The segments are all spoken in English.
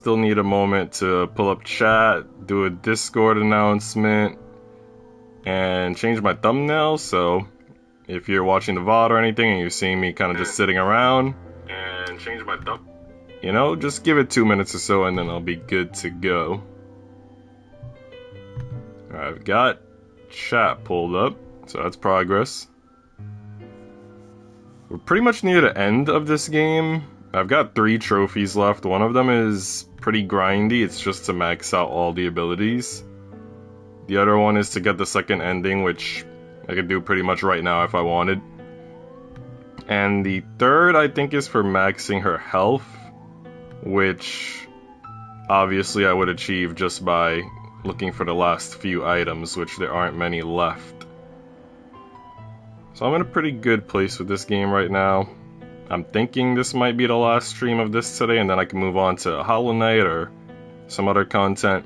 Still need a moment to pull up chat, do a Discord announcement, and change my thumbnail. So if you're watching the VOD or anything and you're seeing me kind of just sitting around, and change my thumb, you know, just give it 2 minutes or so and then I'll be good to go. I've got chat pulled up, so that's progress. We're pretty much near the end of this game. I've got 3 trophies left. One of them is pretty grindy. It's just to max out all the abilities. The other one is to get the second ending, which I could do pretty much right now if I wanted. And the third, I think, is for maxing her health, which obviously I would achieve just by looking for the last few items, which there aren't many left. So I'm in a pretty good place with this game right now. I'm thinking this might be the last stream of this today, and then I can move on to Hollow Knight or some other content.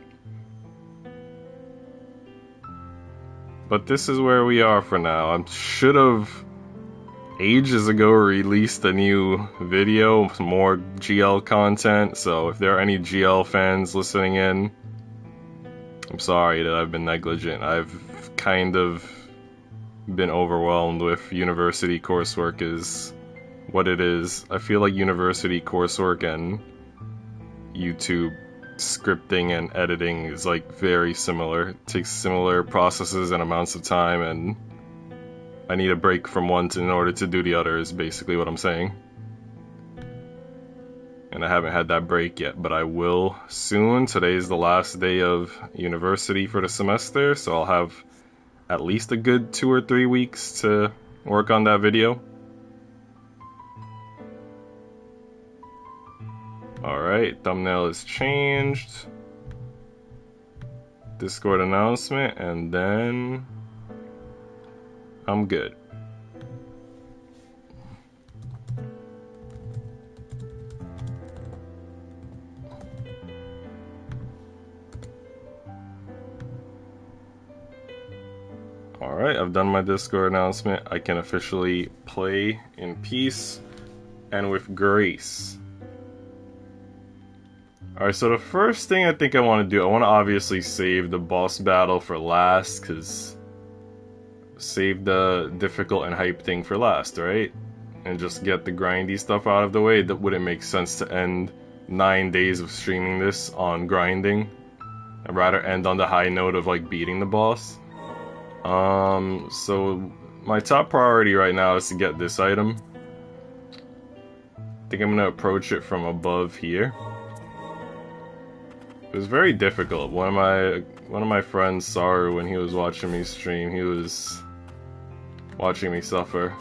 But this is where we are for now. I should have ages ago released a new video, some more GL content, so if there are any GL fans listening in, I'm sorry that I've been negligent. I've kind of been overwhelmed with university coursework is what it is. I feel like university coursework and YouTube scripting and editing is like very similar. It takes similar processes and amounts of time, and I need a break from one in order to do the other is basically what I'm saying. And I haven't had that break yet, but I will soon. Today's the last day of university for the semester, so I'll have at least a good 2 or 3 weeks to work on that video. Alright, thumbnail is changed. Discord announcement, and then I'm good. Alright, I've done my Discord announcement. I can officially play in peace and with grace. Alright, so the first thing I think I want to do, I want to obviously save the boss battle for last, because save the difficult and hype thing for last, right? And just get the grindy stuff out of the way. That wouldn't make sense to end 9 days of streaming this on grinding. I'd rather end on the high note of like beating the boss. So my top priority right now is to get this item. I think I'm gonna approach it from above here. It was very difficult. One of my friends, Saru, when he was watching me stream, he was watching me suffer.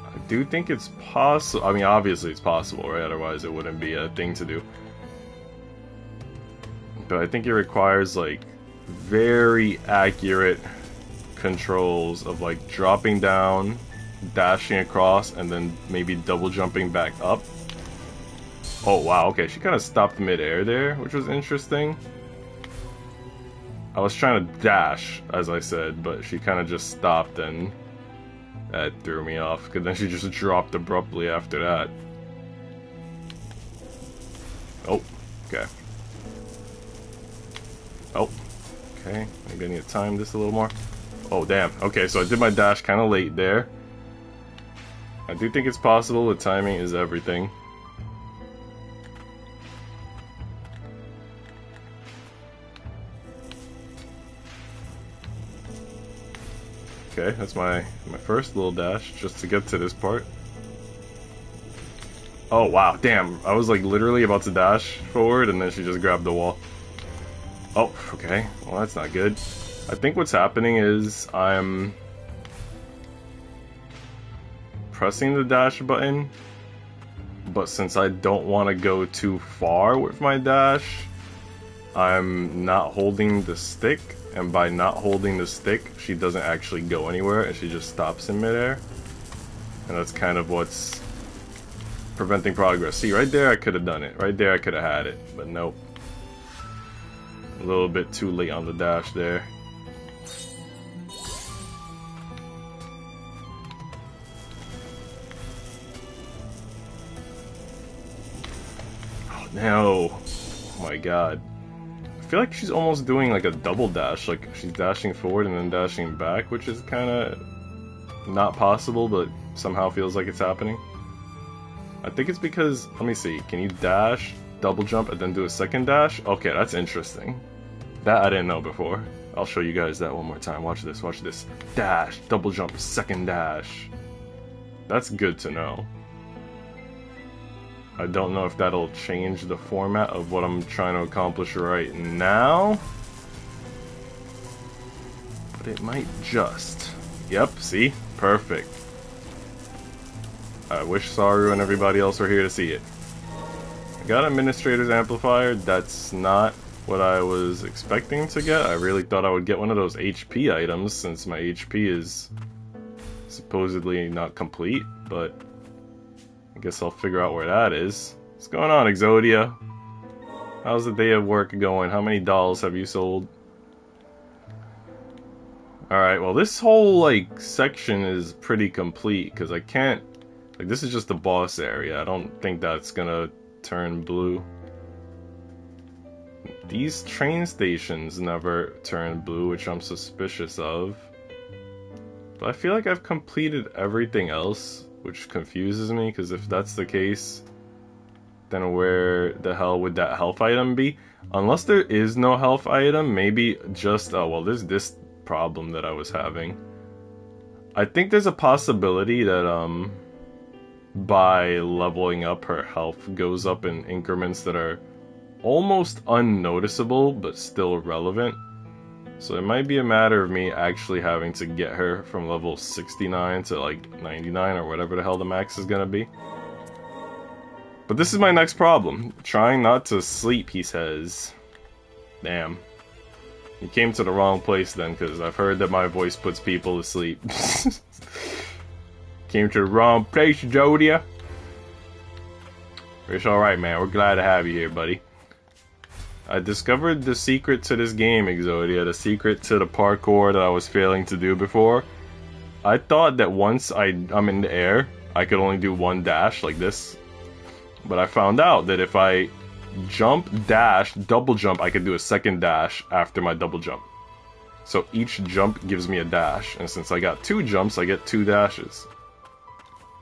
I do think it's possible. I mean, obviously it's possible, right? Otherwise it wouldn't be a thing to do. But I think it requires like very accurate controls of like dropping down, dashing across, and then maybe double jumping back up. Oh wow, okay, she kind of stopped mid-air there, which was interesting. I was trying to dash, as I said, but she kind of just stopped, and that threw me off, because then she just dropped abruptly after that. Oh, okay. Oh, okay, maybe I need to time this a little more. Oh damn, okay, so I did my dash kind of late there. I do think it's possible, the timing is everything. Okay, that's my first little dash, just to get to this part. Oh wow, damn, I was like literally about to dash forward and then she just grabbed the wall. Oh, okay, well that's not good. I think what's happening is I'm pressing the dash button, but since I don't want to go too far with my dash, I'm not holding the stick. And by not holding the stick, she doesn't actually go anywhere, and she just stops in midair. And that's kind of what's preventing progress. See, right there I could have done it. Right there I could have had it, but nope. A little bit too late on the dash there. No. Oh my god. I feel like she's almost doing like a double dash, like she's dashing forward and then dashing back, which is kind of not possible, but somehow feels like it's happening. I think it's because, let me see, can you dash, double jump, and then do a second dash? Okay, that's interesting. That I didn't know before. I'll show you guys that one more time. Watch this, watch this. Dash, double jump, second dash. That's good to know. I don't know if that'll change the format of what I'm trying to accomplish right now. But it might just. Yep, see? Perfect. I wish Saru and everybody else were here to see it. I got Administrator's Amplifier. That's not what I was expecting to get. I really thought I would get one of those HP items since my HP is supposedly not complete, but I guess I'll figure out where that is. What's going on, Exodia? How's the day of work going? How many dolls have you sold? Alright, well this whole, like, section is pretty complete, because I can't... Like, this is just the boss area. I don't think that's gonna turn blue. These train stations never turn blue, which I'm suspicious of. But I feel like I've completed everything else, which confuses me, because if that's the case, then where the hell would that health item be? Unless there is no health item, maybe just, oh well, there's this problem that I was having. I think there's a possibility that, by leveling up, her health goes up in increments that are almost unnoticeable, but still relevant. So it might be a matter of me actually having to get her from level 69 to like 99 or whatever the hell the max is gonna be. But this is my next problem. Trying not to sleep, he says. Damn. You came to the wrong place then, because I've heard that my voice puts people to sleep. Came to the wrong place, Jodia. It's alright, man. We're glad to have you here, buddy. I discovered the secret to this game, Exodia. The secret to the parkour that I was failing to do before. I thought that once I'm in the air, I could only do one dash like this. But I found out that if I jump, dash, double jump, I could do a second dash after my double jump. So each jump gives me a dash. And since I got 2 jumps, I get 2 dashes.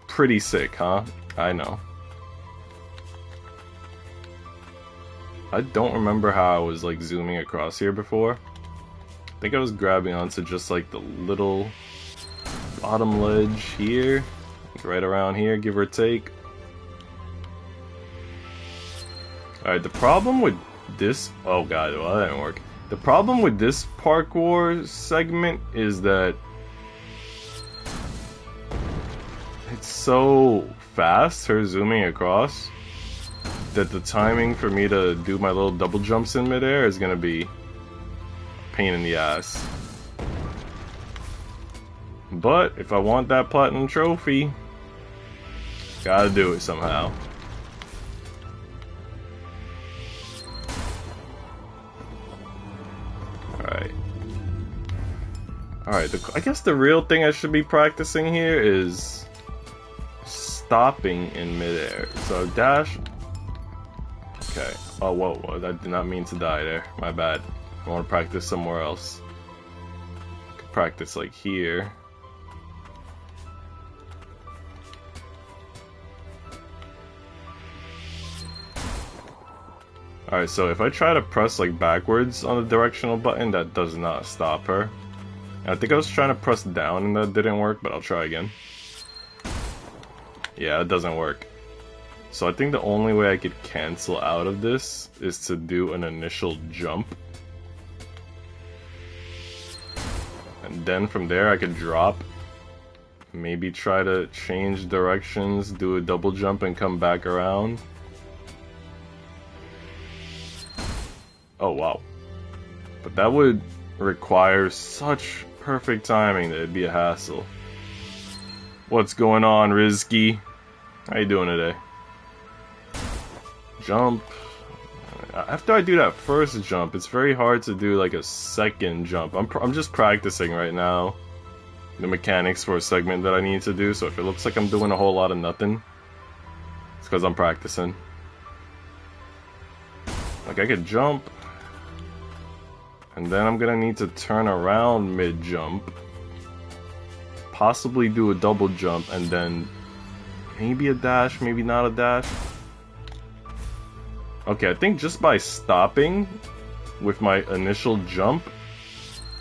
Pretty sick, huh? I know. I don't remember how I was like zooming across here before. I think I was grabbing onto just like the little bottom ledge here. Like right around here, give or take. Alright, the problem with this... Oh god, well that didn't work. The problem with this parkour segment is that it's so fast, her zooming across, that the timing for me to do my little double jumps in midair is gonna be a pain in the ass. But if I want that platinum trophy, gotta do it somehow. Alright. Alright, I guess the real thing I should be practicing here is stopping in midair. So dash. Okay. Oh, whoa, I did not mean to die there. My bad. I want to practice somewhere else. Could practice like here. Alright, so if I try to press like backwards on the directional button, that does not stop her. And I think I was trying to press down and that didn't work, but I'll try again. Yeah, it doesn't work. So I think the only way I could cancel out of this is to do an initial jump. And then from there I could drop. Maybe try to change directions, do a double jump and come back around. Oh wow. But that would require such perfect timing that it'd be a hassle. What's going on, Rizky? How you doing today? Jump. After I do that first jump, it's very hard to do like a second jump. I'm just practicing right now the mechanics for a segment that I need to do, so if it looks like I'm doing a whole lot of nothing, it's because I'm practicing. Like, I could jump, and then I'm gonna need to turn around mid-jump, possibly do a double jump, and then maybe a dash, maybe not a dash. Okay, I think just by stopping with my initial jump,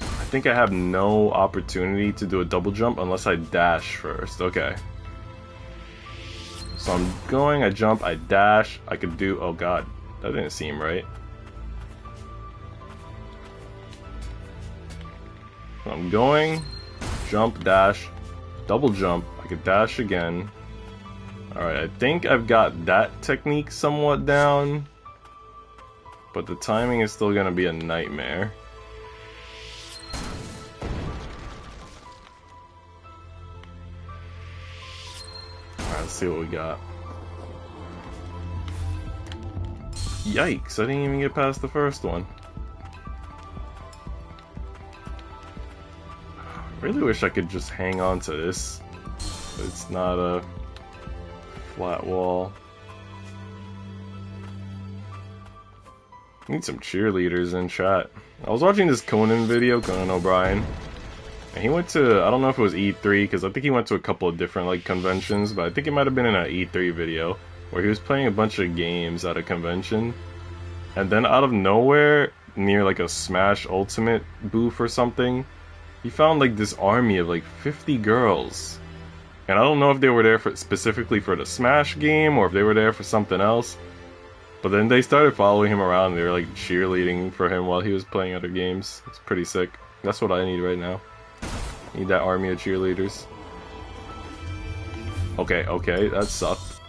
I think I have no opportunity to do a double jump unless I dash first. Okay. So I'm going, I jump, I dash, I could do, oh god, that didn't seem right. So I'm going, jump, dash, double jump, I could dash again. Alright, I think I've got that technique somewhat down, but the timing is still gonna be a nightmare. Alright, let's see what we got. Yikes, I didn't even get past the first one. I really wish I could just hang on to this, but it's not a flat wall. Need some cheerleaders in chat. I was watching this Conan video, Conan O'Brien, and he went to, I don't know if it was E3, because I think he went to a couple of different like conventions, but I think it might have been in an E3 video, where he was playing a bunch of games at a convention, and then out of nowhere, near like a Smash Ultimate booth or something, he found like this army of like 50 girls. And I don't know if they were there for specifically for the Smash game, or if they were there for something else. But then they started following him around, and they were like cheerleading for him while he was playing other games. It's pretty sick. That's what I need right now. I need that army of cheerleaders. Okay, okay, that sucked.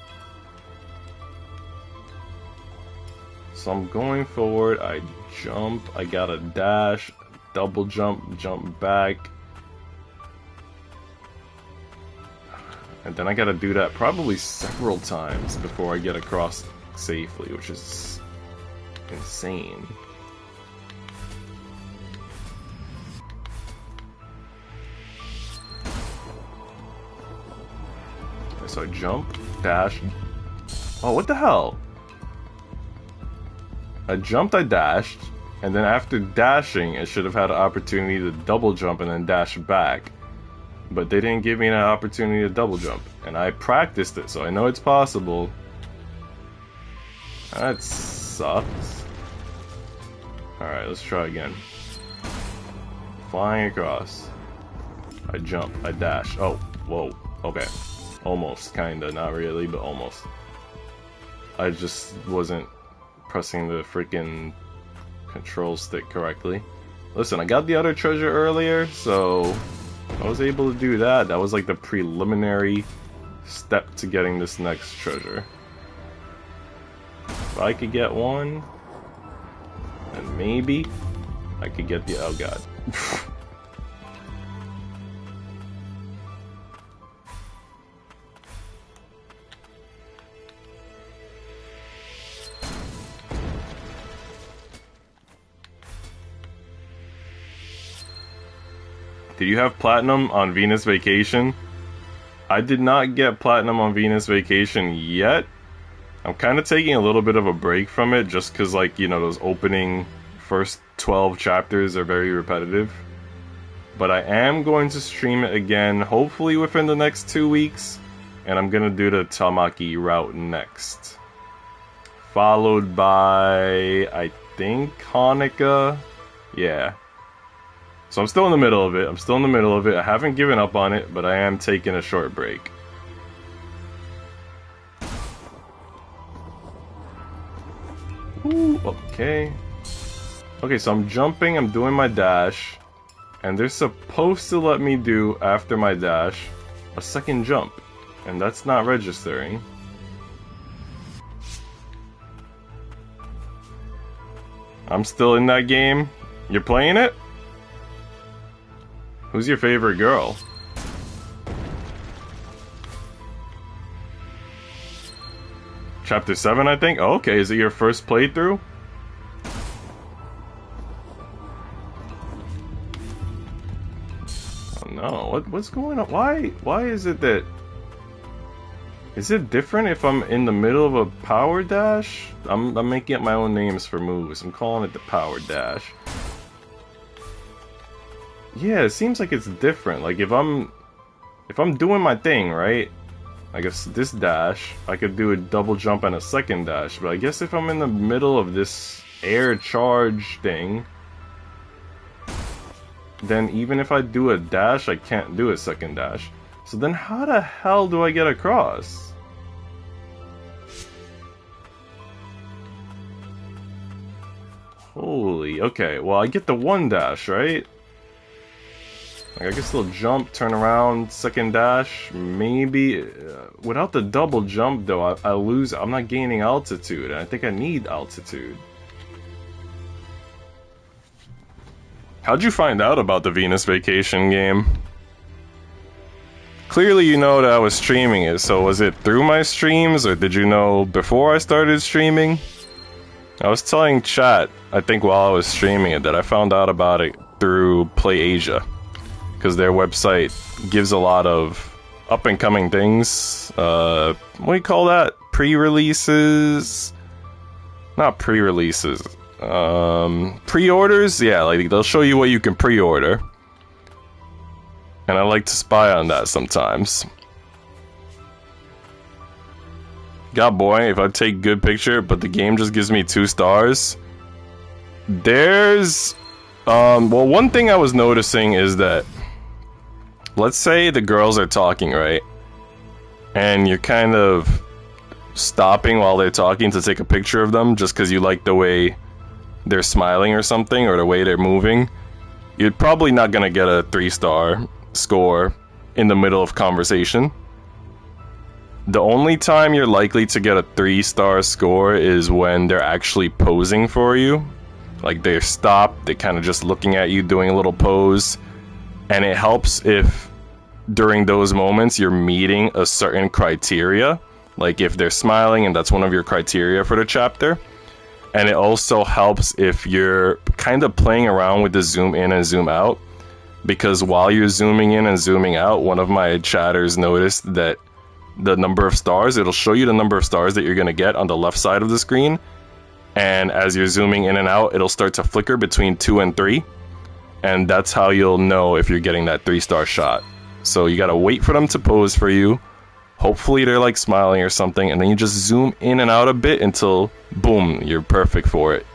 So I'm going forward, I jump, I got a dash, double jump, jump back. And then I gotta do that probably several times before I get across safely, which is insane. So I jump, dash. Oh, what the hell? I jumped, I dashed, and then after dashing, I should have had an opportunity to double jump and then dash back. But they didn't give me an opportunity to double jump. And I practiced it, so I know it's possible. That sucks. Alright, let's try again. Flying across. I jump, I dash. Oh, whoa, okay. Almost, kinda, not really, but almost. I just wasn't pressing the freaking control stick correctly. Listen, I got the other treasure earlier, so I was able to do that. That was like the preliminary step to getting this next treasure. If I could get one, and maybe I could get the, oh god. Did you have platinum on Venus Vacation? I did not get platinum on Venus Vacation yet. I'm kind of taking a little bit of a break from it just because, like, you know, those opening first 12 chapters are very repetitive. But I am going to stream it again, hopefully within the next 2 weeks. And I'm going to do the Tamaki route next. Followed by, I think, Hanukkah. Yeah. So I'm still in the middle of it. I haven't given up on it, but I am taking a short break. Ooh, okay. Okay, so I'm jumping, I'm doing my dash, and they're supposed to let me do, after my dash, a second jump. And that's not registering. I'm still in that game. You're playing it? Who's your favorite girl? Chapter 7, I think? Oh, okay, is it your first playthrough? Oh no, what's going on? Why is it that Is it different if I'm in the middle of a power dash? I'm making up my own names for moves. I'm calling it the power dash. Yeah, it seems like it's different. Like if I'm doing my thing, right? I guess this dash, I could do a double jump and a second dash, but I guess if I'm in the middle of this air charge thing, then even if I do a dash, I can't do a second dash. So then how the hell do I get across? Holy, okay, well I get the one dash, right? Like I can still jump, turn around, second dash, maybe. Without the double jump though, I lose, I'm not gaining altitude, and I think I need altitude. How'd you find out about the Venus Vacation game? Clearly you know that I was streaming it, so was it through my streams, or did you know before I started streaming? I was telling chat, I think while I was streaming it, that I found out about it through PlayAsia. Because their website gives a lot of up-and-coming things. What do you call that? Pre-releases? Not pre-releases. Pre-orders? Yeah, like they'll show you what you can pre-order. And I like to spy on that sometimes. God boy, if I take good picture, but the game just gives me 2 stars. There's... well, one thing I was noticing is that... Let's say the girls are talking, right? And you're kind of stopping while they're talking to take a picture of them just because you like the way they're smiling or something, or the way they're moving. You're probably not gonna get a 3-star score in the middle of conversation. The only time you're likely to get a 3-star score is when they're actually posing for you. Like they're stopped, they're kind of just looking at you, doing a little pose. And it helps if during those moments you're meeting a certain criteria. Like if they're smiling and that's one of your criteria for the chapter. And it also helps if you're kind of playing around with the zoom in and zoom out. Because while you're zooming in and zooming out, one of my chatters noticed that the number of stars, it'll show you the number of stars that you're going to get on the left side of the screen. And as you're zooming in and out, it'll start to flicker between 2 and 3. And that's how you'll know if you're getting that 3-star shot. So you gotta wait for them to pose for you. Hopefully they're like smiling or something, and then you just zoom in and out a bit until, boom, you're perfect for it.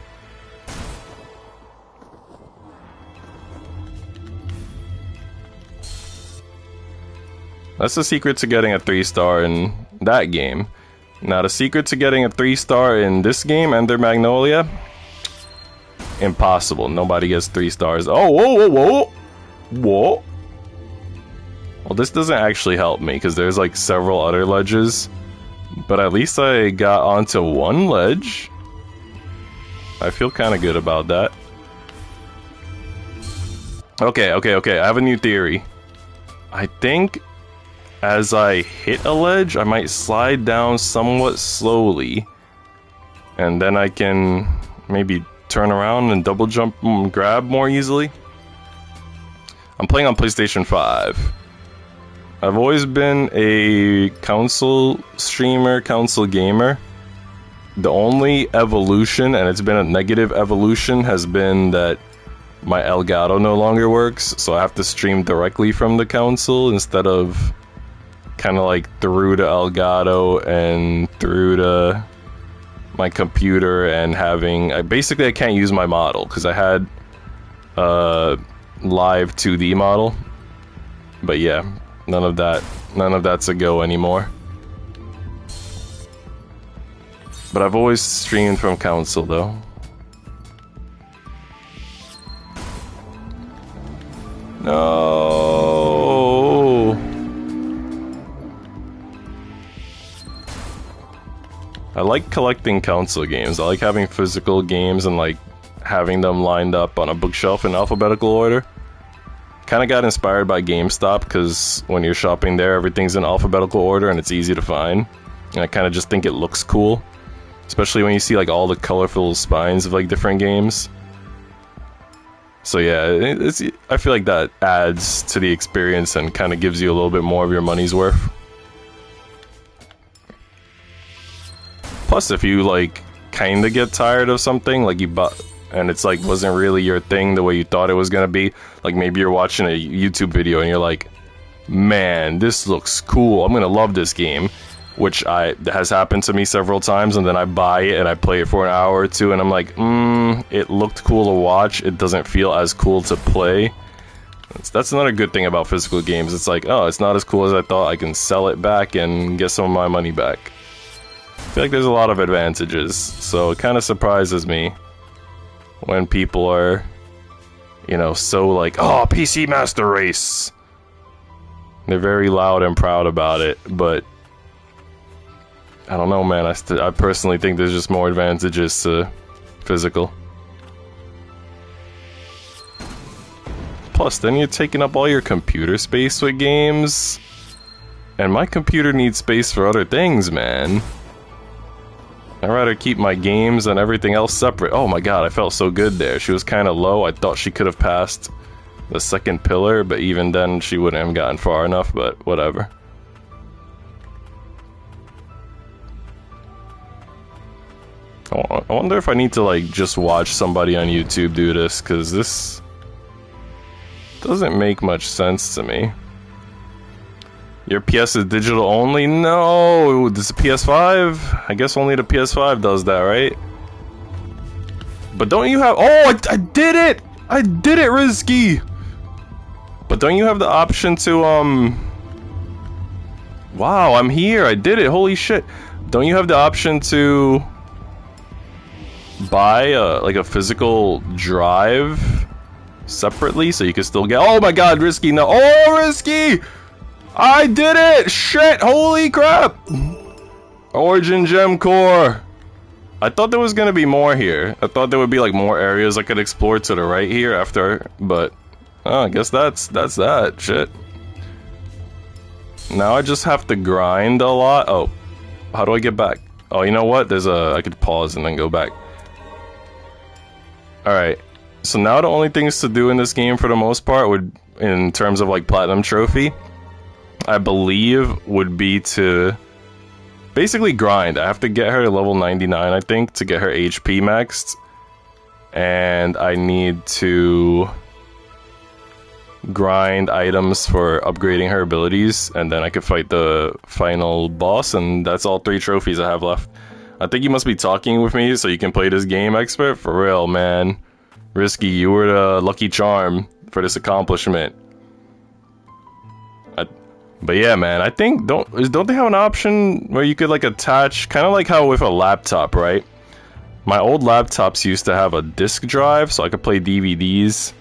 That's the secret to getting a 3-star in that game. Now the secret to getting a 3-star in this game, Ender Magnolia... Impossible. Nobody gets 3 stars. Oh, whoa, whoa, whoa! Whoa! Well, this doesn't actually help me, because there's like several other ledges. But at least I got onto one ledge. I feel kind of good about that. Okay. I have a new theory. I think as I hit a ledge, I might slide down somewhat slowly. And then I can maybe turn around and double jump and grab more easily. I'm playing on PlayStation 5. I've always been a console streamer, console gamer. The only evolution, and it's been a negative evolution, has been that my Elgato no longer works, so I have to stream directly from the console instead of kind of like through the Elgato and through the my computer, and having basically I can't use my model because I had live 2D model, but yeah, none of that's a go anymore. But I've always streamed from console though. No. I like collecting console games. I like having physical games and like having them lined up on a bookshelf in alphabetical order. Kind of got inspired by GameStop because when you're shopping there, everything's in alphabetical order and it's easy to find. And I kind of just think it looks cool, especially when you see like all the colorful spines of like different games. So yeah, I feel like that adds to the experience and kind of gives you a little bit more of your money's worth. Plus, if you like kind of get tired of something, like and it's like wasn't really your thing the way you thought it was gonna be, like maybe you're watching a YouTube video and you're like, man, this looks cool, I'm gonna love this game, which has happened to me several times, and then I buy it and I play it for an hour or two and I'm like, it looked cool to watch, it doesn't feel as cool to play. That's another good thing about physical games. It's like, oh, it's not as cool as I thought, I can sell it back and get some of my money back. I feel like there's a lot of advantages, so it kind of surprises me when people are, you know, so like, oh, PC Master Race. They're very loud and proud about it, but I don't know, man. I personally think there's just more advantages to physical. Plus, then you're taking up all your computer space with games, and my computer needs space for other things, man. I'd rather keep my games and everything else separate. Oh my god, I felt so good there. She was kind of low. I thought she could have passed the second pillar, but even then she wouldn't have gotten far enough, but whatever. I wonder if I need to like just watch somebody on YouTube do this, because this doesn't make much sense to me. Your PS is digital only? No, this is a PS5? I guess only the PS5 does that, right? But don't you have... Oh, I did it! I did it, Risky! But don't you have the option to, Wow, I'm here, I did it, holy shit. Don't you have the option to buy, like a physical drive separately, so you can still get... Oh my god, Risky, no. Oh, Risky! I did it! Shit, holy crap! Origin Gem Core. I thought there was gonna be more here. I thought there would be like more areas I could explore to the right here after, but I guess that's that. Shit. Now I just have to grind a lot. Oh, how do I get back? Oh, you know what? I could pause and then go back. Alright. So now the only things to do in this game for the most part would, in terms of like Platinum Trophy, I believe would be to basically grind. I have to get her to level 99, I think, to get her HP maxed. And I need to grind items for upgrading her abilities, and then I could fight the final boss, and that's all 3 trophies I have left. I think you must be talking with me so you can play this game, expert. For real, man. Risky, you were the lucky charm for this accomplishment. But yeah, man, I think don't they have an option where you could like attach, kind of like how with a laptop, right? My old laptops used to have a disk drive so I could play DVDs,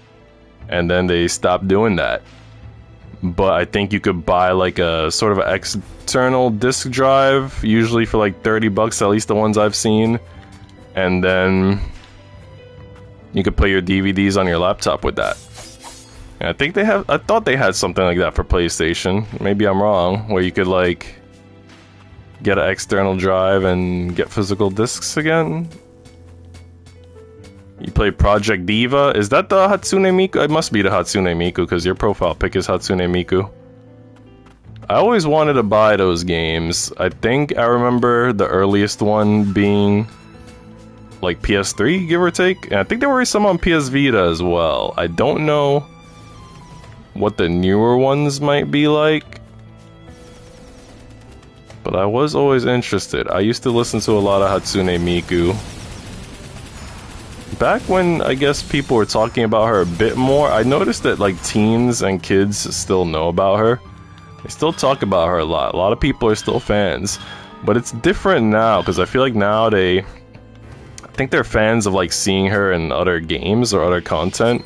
and then they stopped doing that. But I think you could buy like a sort of an external disk drive, usually for like 30 bucks, at least the ones I've seen, and then you could play your DVDs on your laptop with that. I think they have. I thought they had something like that for PlayStation. Maybe I'm wrong. Where you could like get an external drive and get physical discs again. You play Project Diva. Is that the Hatsune Miku? It must be the Hatsune Miku because your profile pic is Hatsune Miku. I always wanted to buy those games. I think I remember the earliest one being like PS3, give or take. And I think there were some on PS Vita as well. I don't know what the newer ones might be like, but I was always interested. I used to listen to a lot of Hatsune Miku. Back when, I guess, people were talking about her a bit more, I noticed that, like, teens and kids still know about her. They still talk about her a lot. A lot of people are still fans. But it's different now, because I feel like now I think they're fans of, like, seeing her in other games or other content.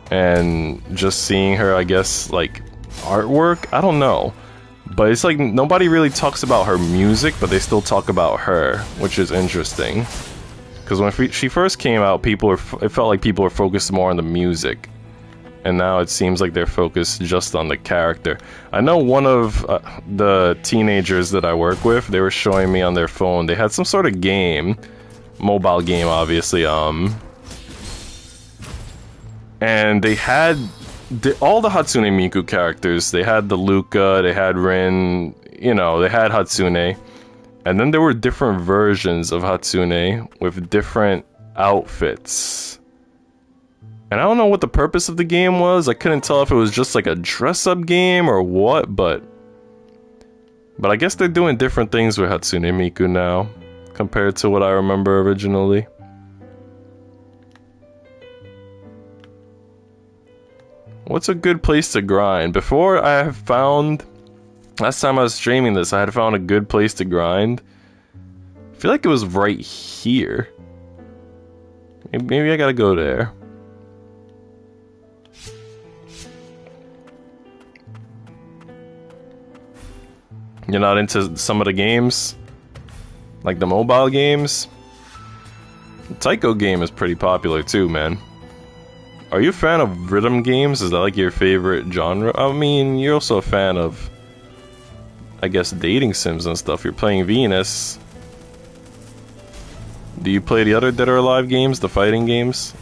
And just seeing her, I guess, like, artwork? I don't know. But it's like, nobody really talks about her music, but they still talk about her, which is interesting. Because when she first came out, it felt like people were focused more on the music. And now it seems like they're focused just on the character. I know one of the teenagers that I work with, they were showing me on their phone, they had some sort of game, mobile game obviously, and they had all the Hatsune Miku characters. They had the Luca, they had Rin, you know, they had Hatsune. And then there were different versions of Hatsune with different outfits. And I don't know what the purpose of the game was. I couldn't tell if it was just like a dress-up game or what, but I guess they're doing different things with Hatsune Miku now compared to what I remember originally. What's a good place to grind? Before I have found... Last time I was streaming this, I had found a good place to grind. I feel like it was right here. Maybe I gotta go there. You're not into some of the games? Like the mobile games? The Taiko game is pretty popular too, man. Are you a fan of rhythm games? Is that like your favorite genre? I mean, you're also a fan of, I guess, dating sims and stuff. You're playing Venus. Do you play the other Dead or Alive games, the fighting games?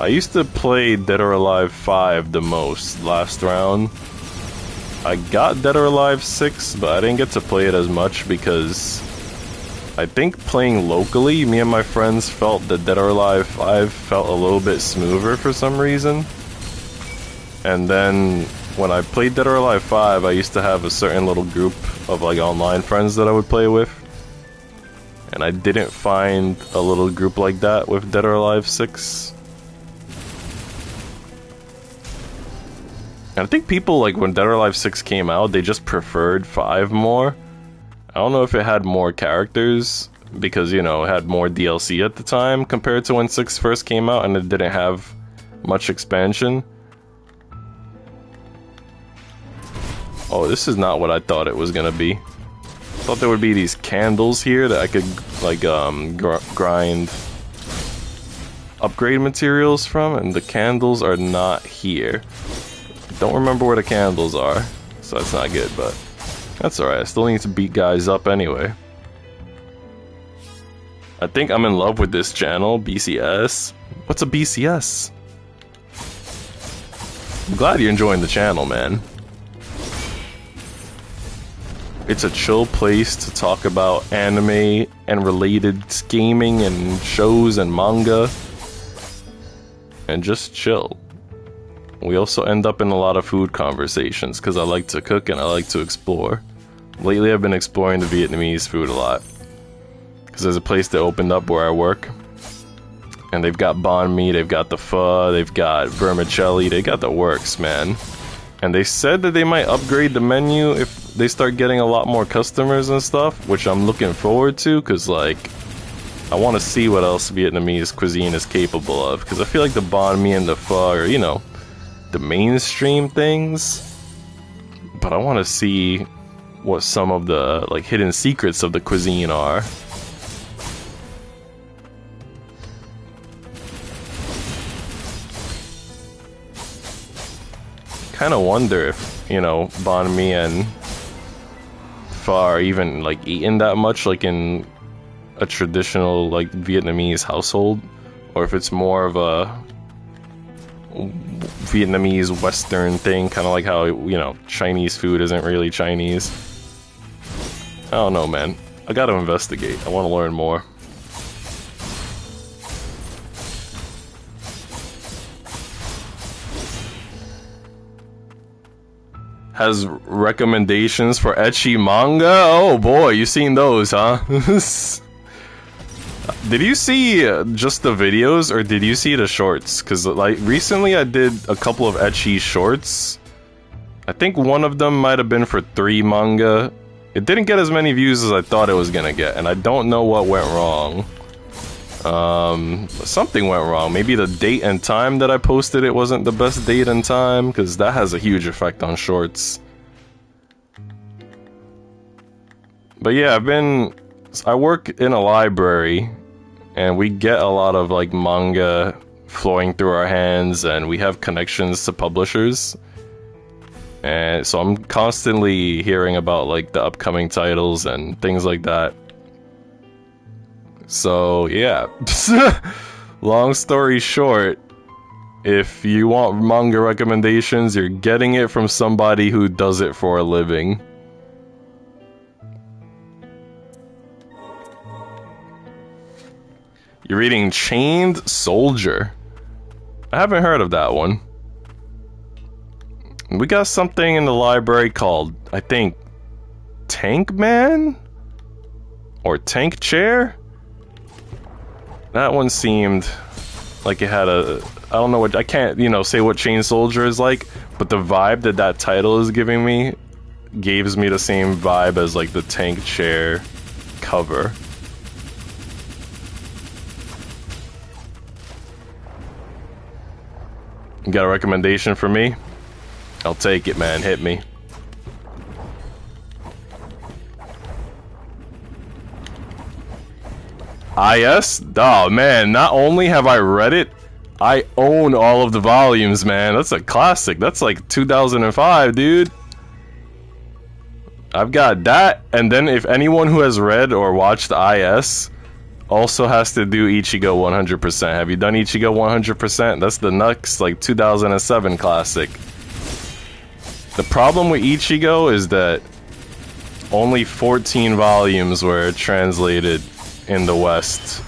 I used to play Dead or Alive 5 the most last round. I got Dead or Alive 6, but I didn't get to play it as much because I think playing locally, me and my friends felt that Dead or Alive 5 felt a little bit smoother for some reason. And then when I played Dead or Alive 5, I used to have a certain little group of like online friends that I would play with. And I didn't find a little group like that with Dead or Alive 6. And I think people, like, when Dead or Alive 6 came out, they just preferred 5 more. I don't know if it had more characters, because, you know, it had more DLC at the time, compared to when 6 first came out, and it didn't have much expansion. Oh, this is not what I thought it was gonna be. I thought there would be these candles here that I could, like, grind upgrade materials from, and the candles are not here. Don't remember where the candles are, so that's not good, but that's alright. I still need to beat guys up anyway. I think I'm in love with this channel, BCS. What's a BCS? I'm glad you're enjoying the channel, man. It's a chill place to talk about anime and related gaming and shows and manga. And just chill. We also end up in a lot of food conversations because I like to cook and I like to explore. Lately I've been exploring the Vietnamese food a lot. Because there's a place that opened up where I work. And they've got banh mi, they've got the pho, they've got vermicelli, they got the works, man. And they said that they might upgrade the menu if they start getting a lot more customers and stuff, which I'm looking forward to, because, like, I want to see what else Vietnamese cuisine is capable of. Because I feel like the banh mi and the pho are, you know, the mainstream things. But I want to see what some of the, like, hidden secrets of the cuisine are. Kind of wonder if, you know, banh mi and pho are even, like, eaten that much, like, in a traditional, like, Vietnamese household, or if it's more of a Vietnamese Western thing, kind of like how, you know, Chinese food isn't really Chinese. I don't know, man. I gotta investigate. I want to learn more. Has recommendations for ecchi manga? Oh boy, you seen those, huh? Did you see just the videos, or did you see the shorts? Because, like, recently I did a couple of ecchi shorts. I think one of them might have been for 3 manga. It didn't get as many views as I thought it was gonna get, and I don't know what went wrong. Something went wrong. Maybe the date and time that I posted it wasn't the best date and time, because that has a huge effect on shorts. But yeah, I work in a library, and we get a lot of, like, manga flowing through our hands, and we have connections to publishers. And so I'm constantly hearing about, like, the upcoming titles and things like that. So, yeah. Long story short, if you want manga recommendations, you're getting it from somebody who does it for a living. You're reading Chained Soldier. I haven't heard of that one. We got something in the library called, I think, Tank Man? Or Tank Chair? That one seemed like it had a... I don't know what... I can't, you know, say what Chained Soldier is like, but the vibe that that title is giving me gives me the same vibe as, like, the Tank Chair cover. You got a recommendation for me? I'll take it, man. Hit me. IS? Oh, man. Not only have I read it, I own all of the volumes, man. That's a classic. That's like 2005, dude. I've got that, and then if anyone who has read or watched IS also has to do Ichigo 100%. Have you done Ichigo 100%? That's the next, like, 2007 classic. The problem with Ichigo is that only 14 volumes were translated in the West.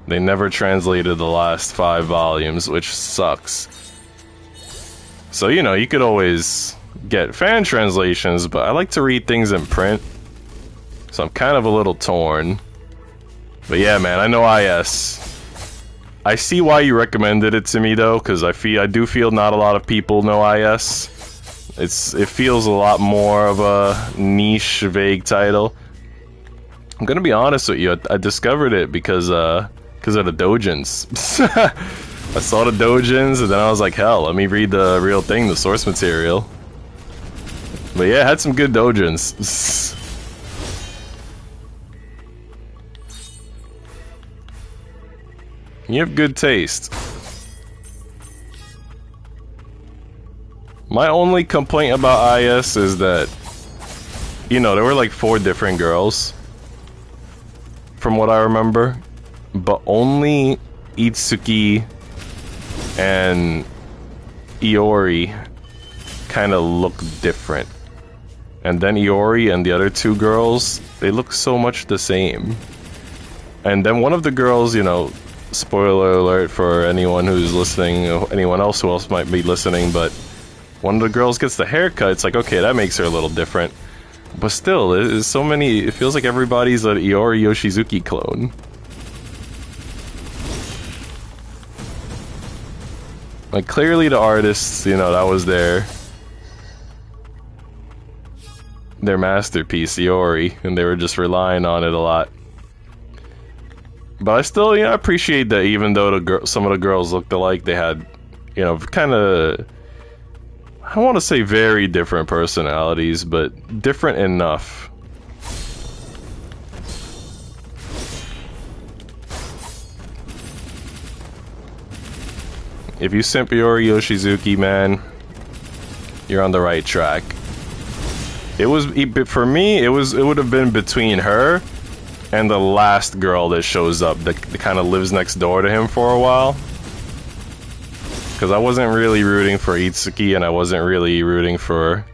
They never translated the last 5 volumes, which sucks. So, you know, you could always get fan translations, but I like to read things in print. So I'm kind of a little torn. But yeah, man, I know IS. I see why you recommended it to me, though, because I do feel not a lot of people know IS. It feels a lot more of a niche, vague title. I'm gonna be honest with you, I discovered it because of the doujins. I saw the doujins, and then I was like, hell, let me read the real thing, the source material. But yeah, it had some good doujins. You have good taste. My only complaint about IS is that, you know, there were like 4 different girls, from what I remember, but only Itsuki and Iori kind of look different. And then Iori and the other 2 girls, they look so much the same. And then one of the girls, you know, spoiler alert for anyone who's listening, anyone else who else might be listening, but one of the girls gets the haircut. It's like, okay, that makes her a little different. But still, there's so many, it feels like everybody's an Iori Yoshizuki clone. Like, clearly the artists, you know, that was their masterpiece, Iori, and they were just relying on it a lot. But I still, you know, appreciate that even though some of the girls looked alike, they had, you know, kind of, I don't want to say very different personalities, but different enough. If you simp Iori Yoshizuki, man, you're on the right track. It was, for me, it would have been between her and the last girl that shows up, that kind of lives next door to him for a while. Because I wasn't really rooting for Itsuki, and I wasn't really rooting for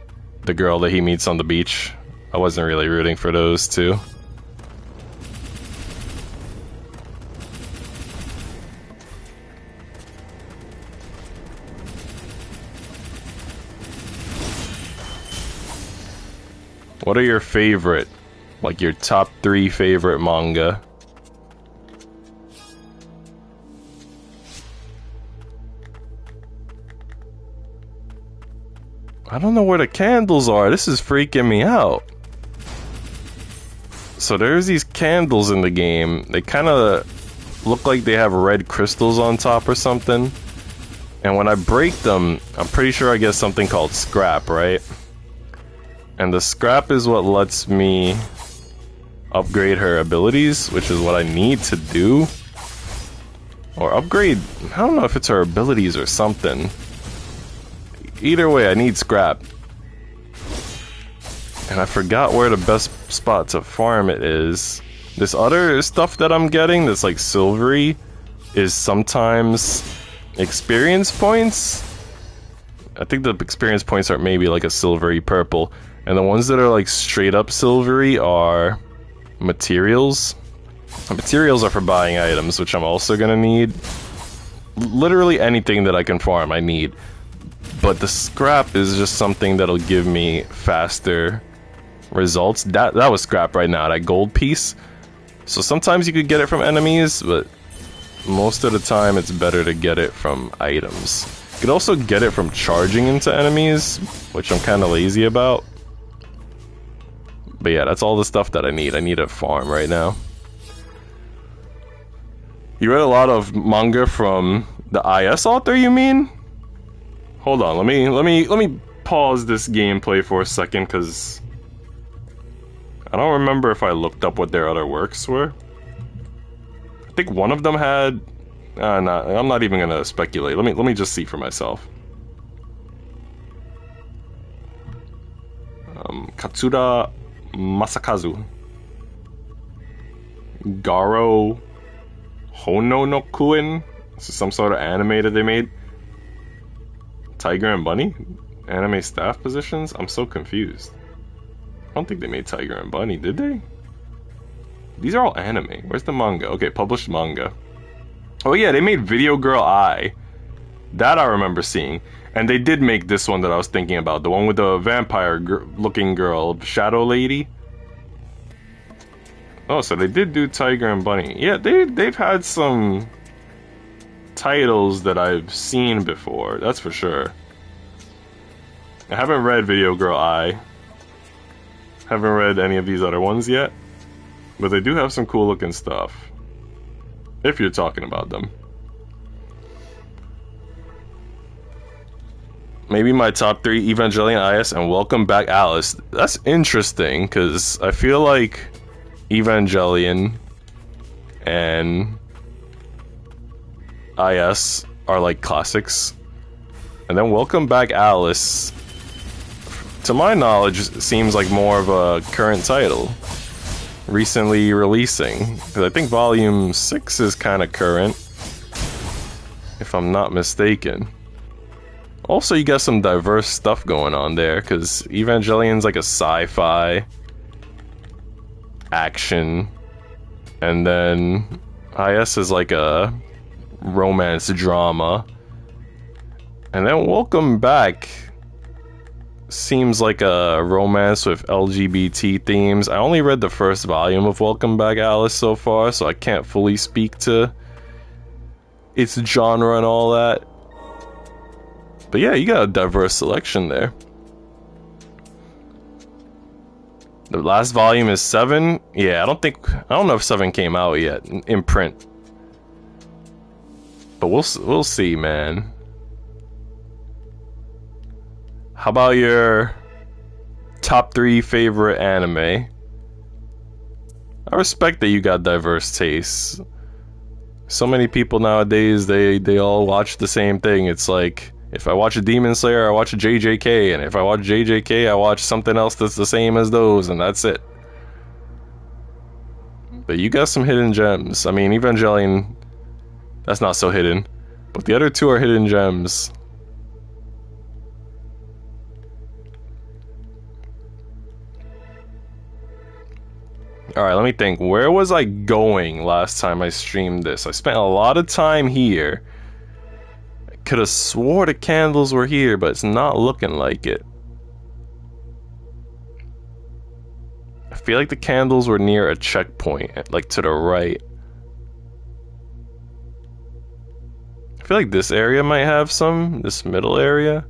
the girl that he meets on the beach. I wasn't really rooting for those 2. What are your favorite, like your top 3 favorite manga? I don't know where the candles are. This is freaking me out. So there's these candles in the game. They kind of look like they have red crystals on top or something. And when I break them, I'm pretty sure I get something called scrap, right? And the scrap is what lets me upgrade her abilities, which is what I need to do. Or upgrade, I don't know if it's her abilities or something. Either way, I need scrap. And I forgot where the best spot to farm it is. This other stuff that I'm getting, that's like silvery, is sometimes experience points. I think the experience points are maybe like a silvery purple. And the ones that are like straight up silvery are materials. Materials are for buying items, which I'm also gonna need. Literally anything that I can farm, I need. But the scrap is just something that'll give me faster results. That was scrap right now, that gold piece. So sometimes you could get it from enemies, but most of the time it's better to get it from items. You could also get it from charging into enemies, which I'm kind of lazy about. But yeah, that's all the stuff that I need. I need a farm right now. You read a lot of manga from the IS author, you mean? Hold on, let me pause this gameplay for a second, because I don't remember if I looked up what their other works were. I think one of them had... I'm not even gonna speculate. Let me just see for myself. Katsura Masakazu. Garo Hono no Kuen? This is some sort of anime that they made. Tiger and Bunny? Anime staff positions? I'm so confused. I don't think they made Tiger and Bunny, did they? These are all anime. Where's the manga? Okay, published manga. Oh yeah, they made Video Girl Eye. That I remember seeing. And they did make this one that I was thinking about. The one with the vampire-looking girl, Shadow Lady. Oh, so they did do Tiger and Bunny. Yeah, they've had some titles that I've seen before, that's for sure. I haven't read Video Girl Eye. Haven't read any of these other ones yet. But they do have some cool looking stuff. If you're talking about them. Maybe my top 3 Evangelion IS and Welcome Back Alice. That's interesting, because I feel like Evangelion and IS are like classics. And then Welcome Back Alice, to my knowledge, seems like more of a current title. Recently releasing. Because I think Volume 6 is kind of current. If I'm not mistaken. Also, you got some diverse stuff going on there, because Evangelion's like a sci-fi action, and then IS is like a romance drama, and then Welcome Back seems like a romance with LGBT themes. I only read the first volume of Welcome Back Alice so far, so I can't fully speak to its genre and all that. But yeah, you got a diverse selection there. The last volume is 7. Yeah, I don't know if 7 came out yet in print. But we'll see, man. How about your top 3 favorite anime? I respect that you got diverse tastes. So many people nowadays, they all watch the same thing. It's like, if I watch a Demon Slayer, I watch a JJK, and if I watch JJK, I watch something else that's the same as those, and that's it. But you got some hidden gems. I mean, Evangelion, that's not so hidden. But the other 2 are hidden gems. Alright, let me think. Where was I going last time I streamed this? I spent a lot of time here. Could have swore the candles were here, but it's not looking like it. I feel like the candles were near a checkpoint, like to the right. I feel like this area might have some, this middle area.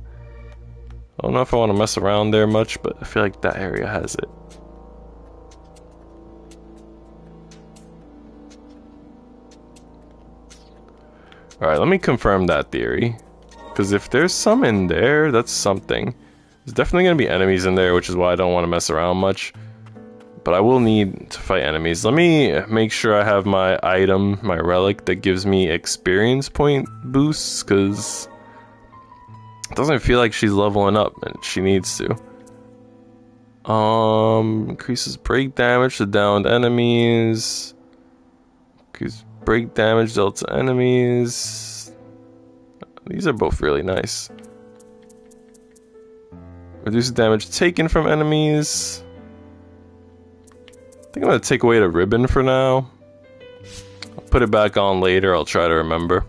I don't know if I want to mess around there much, but I feel like that area has it. Alright, let me confirm that theory. Because if there's some in there, that's something. There's definitely going to be enemies in there, which is why I don't want to mess around much. But I will need to fight enemies. Let me make sure I have my item, my relic, that gives me experience point boosts, because it doesn't feel like she's leveling up, and she needs to. Increases break damage to downed enemies. Increases break damage dealt to enemies. These are both really nice. Reduces damage taken from enemies. I think I'm gonna take away the ribbon for now. put it back on later, I'll try to remember.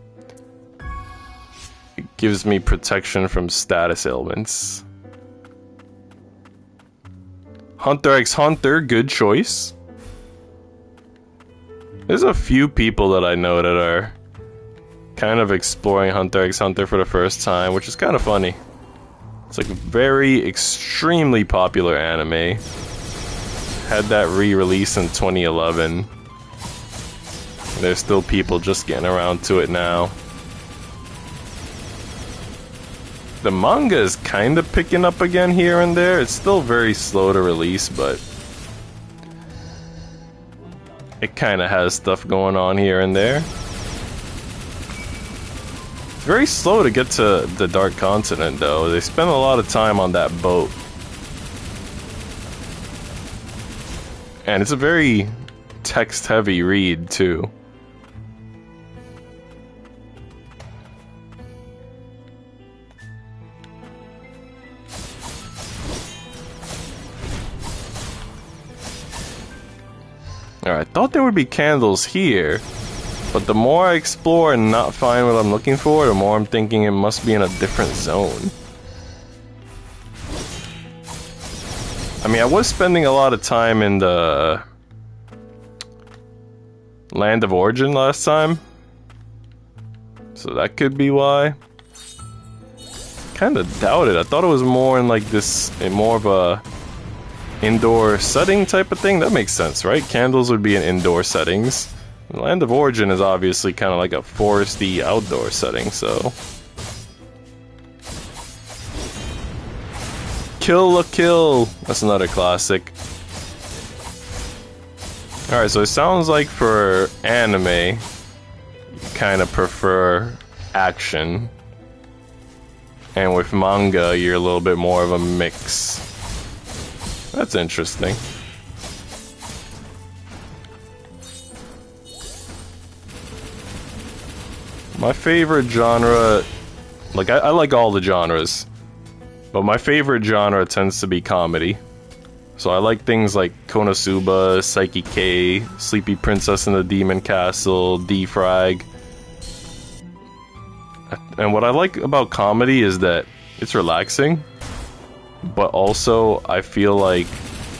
It gives me protection from status ailments. Hunter x Hunter, good choice. There's a few people that I know that are kind of exploring Hunter x Hunter for the first time, which is kind of funny. It's like a very extremely popular anime. Had that re-release in 2011. There's still people just getting around to it now. The manga is kind of picking up again here and there. It's still very slow to release, but it kind of has stuff going on here and there. It's very slow to get to the Dark Continent, though. They spend a lot of time on that boat. And it's a very text-heavy read, too. Alright, I thought there would be candles here, but the more I explore and not find what I'm looking for, the more I'm thinking it must be in a different zone. I mean, I was spending a lot of time in the Land of Origin last time, so that could be why. Kinda doubt it. I thought it was more in like this, in more of a indoor setting type of thing. That makes sense, right? Candles would be in indoor settings. The Land of Origin is obviously kind of like a foresty outdoor setting, so... Kill la Kill! That's another classic. Alright, so it sounds like for anime, you kind of prefer action. And with manga, you're a little bit more of a mix. That's interesting. My favorite genre... Like, I like all the genres. But my favorite genre tends to be comedy. So I like things like Konosuba, Psyche K, Sleepy Princess in the Demon Castle, D-Frag. And what I like about comedy is that it's relaxing, but also I feel like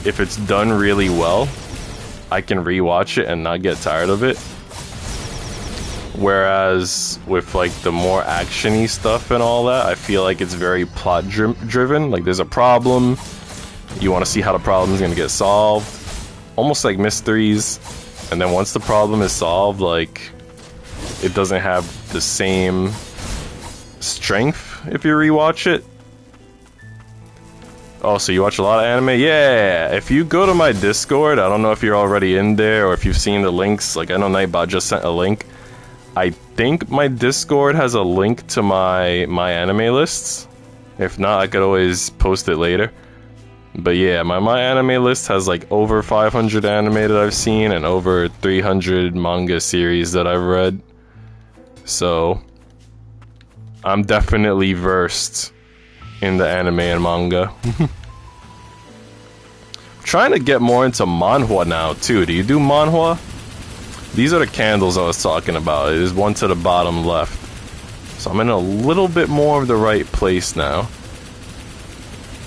if it's done really well, I can rewatch it and not get tired of it. Whereas with like the more action-y stuff and all that, I feel like it's very plot driven. Like there's a problem, you want to see how the problem is going to get solved, almost like mysteries, and then once the problem is solved, like it doesn't have the same strength if you rewatch it. Oh, so you watch a lot of anime? Yeah! If you go to my Discord, I don't know if you're already in there or if you've seen the links. Like, I know Nightbot just sent a link. I think my Discord has a link to my anime lists. If not, I could always post it later. But yeah, my anime list has like over 500 anime that I've seen and over 300 manga series that I've read. So, I'm definitely versed in the anime and manga. Trying to get more into manhwa now too. Do you do manhwa? These are the candles I was talking about. There's one to the bottom left. So I'm in a little bit more of the right place now.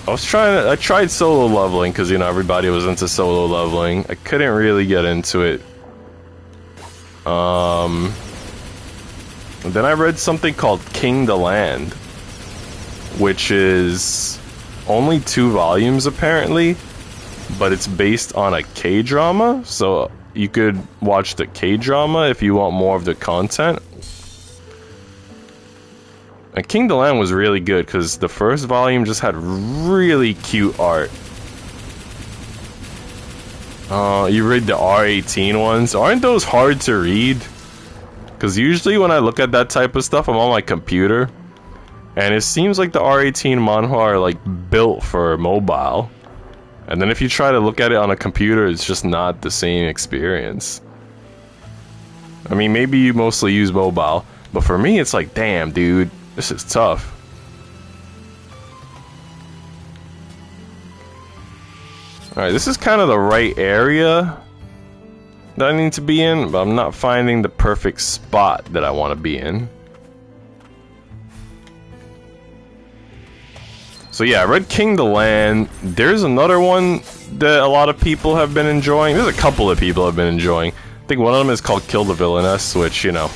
I tried solo leveling because, you know, everybody was into solo leveling. I couldn't really get into it. Then I read something called King the Land, which is only 2 volumes apparently, but it's based on a K-drama, so you could watch the K-drama if you want more of the content. And King the Land was really good because the first volume just had really cute art. You read the R18 ones? Aren't those hard to read? Because usually when I look at that type of stuff, I'm on my computer. And it seems like the R18 manhwa are like built for mobile. And then if you try to look at it on a computer, it's just not the same experience. I mean, maybe you mostly use mobile, but for me it's like, damn dude, this is tough. Alright, this is kind of the right area. that I need to be in, but I'm not finding the perfect spot that I want to be in. So yeah, I read King the Land. There's another one that a lot of people have been enjoying. There's a couple of people have been enjoying. I think one of them is called Kill the Villainess, which, you know,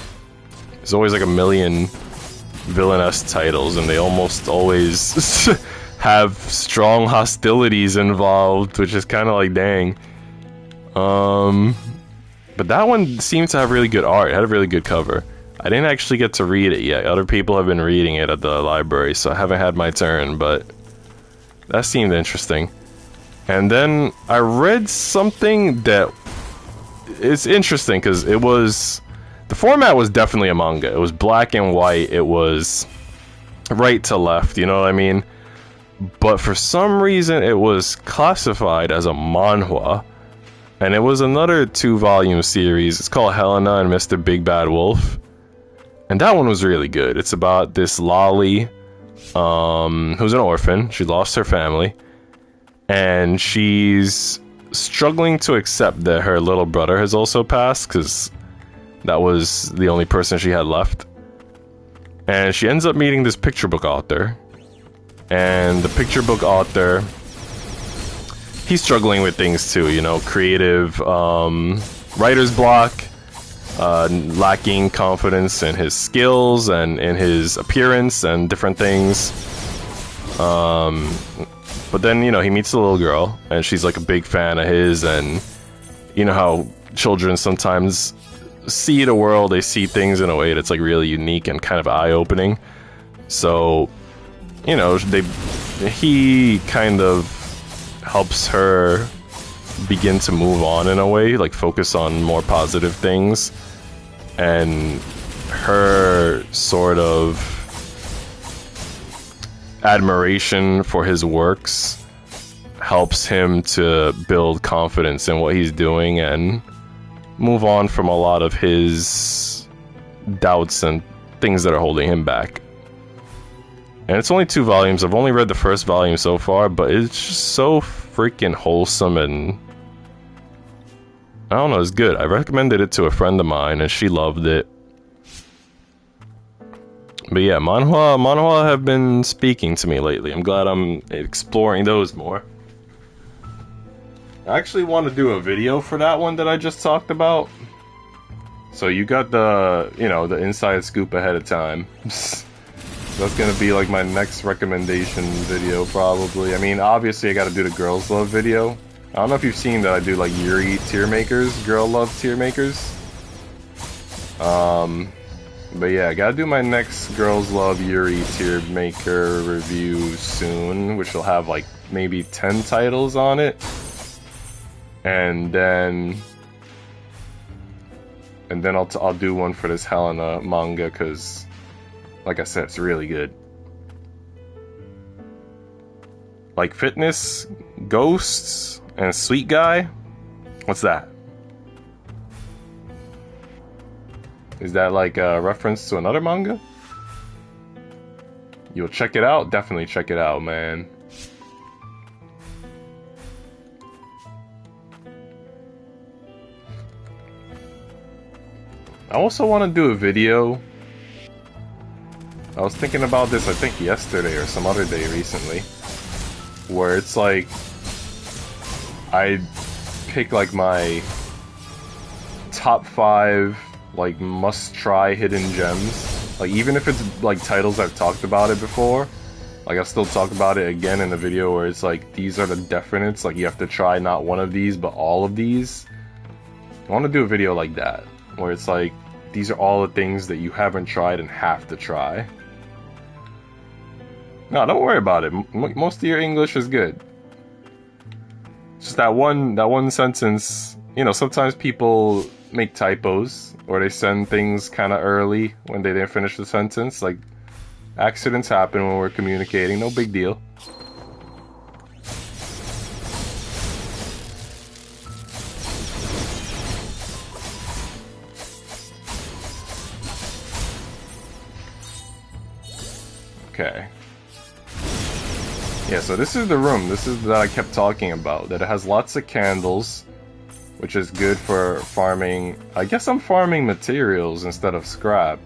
there's always like a million villainess titles, and they almost always have strong hostilities involved, which is kind of like, dang. But that one seemed to have really good art. It had a really good cover. I didn't actually get to read it yet. Other people have been reading it at the library, so I haven't had my turn, but that seemed interesting. And then I read something that it's interesting because it was... The format was definitely a manga. It was black and white. It was right to left, you know what I mean? But for some reason, it was classified as a manhwa. And it was another 2-volume series. It's called Helena and Mr. Big Bad Wolf. And that one was really good. It's about this Lolly, who's an orphan. She lost her family. And she's struggling to accept that her little brother has also passed, because that was the only person she had left. And she ends up meeting this picture book author. And the picture book author, he's struggling with things too, you know, creative writer's block, lacking confidence in his skills and in his appearance and different things. But then, you know, he meets a little girl, and she's like a big fan of his, and you know how children sometimes see the world, they see things in a way that's like really unique and kind of eye-opening. So, you know, he kind of helps her begin to move on in a way, like focus on more positive things. And her sort of admiration for his works helps him to build confidence in what he's doing and move on from a lot of his doubts and things that are holding him back. And it's only 2 volumes. I've only read the first volume so far, but it's just so freaking wholesome, and I don't know, it's good. I recommended it to a friend of mine, and she loved it. But yeah, manhwa have been speaking to me lately. I'm glad I'm exploring those more. I actually want to do a video for that one that I just talked about. So you got the, you know, the inside scoop ahead of time. That's gonna be like my next recommendation video, probably. I mean, obviously I gotta do the Girls Love video. I don't know if you've seen that I do like Yuri tier makers, Girl Love tier makers. But yeah, I gotta do my next Girls Love Yuri tier maker review soon, which will have like maybe 10 titles on it. And then I'll do one for this Helena manga, because like I said, it's really good. Like Fitness, Ghosts, and Sweet Guy. What's that? Is that like a reference to another manga? You'll check it out? Definitely check it out, man. I also want to do a video. I was thinking about this, I think yesterday or some other day recently, where it's like I pick like my top 5 like must-try hidden gems. Like even if it's like titles I've talked about it before, like I'll still talk about it again in the video, where it's like these are the definites, like you have to try not one of these but all of these. I want to do a video like that, where it's like these are all the things that you haven't tried and have to try. No, don't worry about it. Most of your English is good. Just that one sentence. You know, sometimes people make typos, or they send things kind of early when they didn't finish the sentence. Like, accidents happen when we're communicating. No big deal. Okay. Yeah, so this is the room. This is that I kept talking about. That it has lots of candles. which is good for farming. I guess I'm farming materials instead of scrap.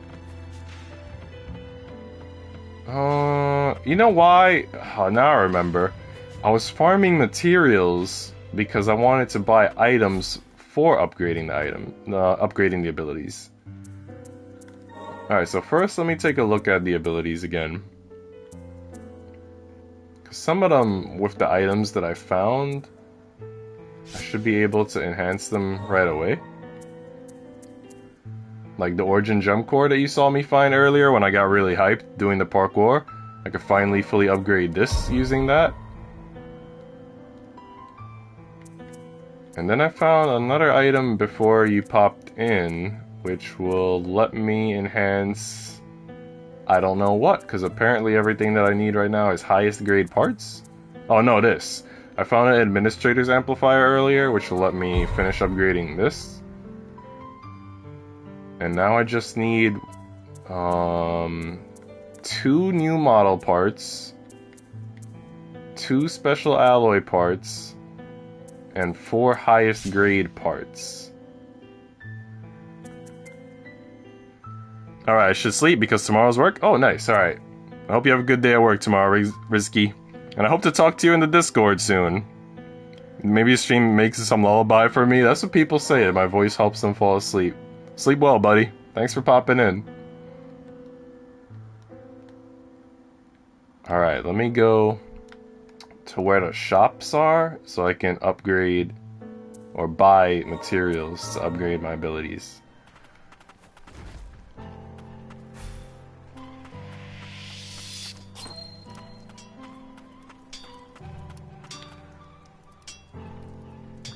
You know why? Oh, now I remember. I was farming materials because I wanted to buy items for upgrading the upgrading the abilities. Alright, so first let me take a look at the abilities again. Some of them, with the items that I found, I should be able to enhance them right away. Like the Origin Gem Core that you saw me find earlier when I got really hyped doing the parkour. I could finally fully upgrade this using that. And then I found another item before you popped in, which will let me enhance I don't know what, because apparently everything that I need right now is highest grade parts. Oh no, this. I found an Administrator's Amplifier earlier, which will let me finish upgrading this. And now I just need 2 new model parts, 2 special alloy parts, and 4 highest grade parts. Alright, I should sleep because tomorrow's work? Oh, nice, alright. I hope you have a good day at work tomorrow, Rizky. And I hope to talk to you in the Discord soon. Maybe a stream makes some lullaby for me. That's what people say, my voice helps them fall asleep. Sleep well, buddy. Thanks for popping in. Alright, let me go to where the shops are so I can upgrade or buy materials to upgrade my abilities.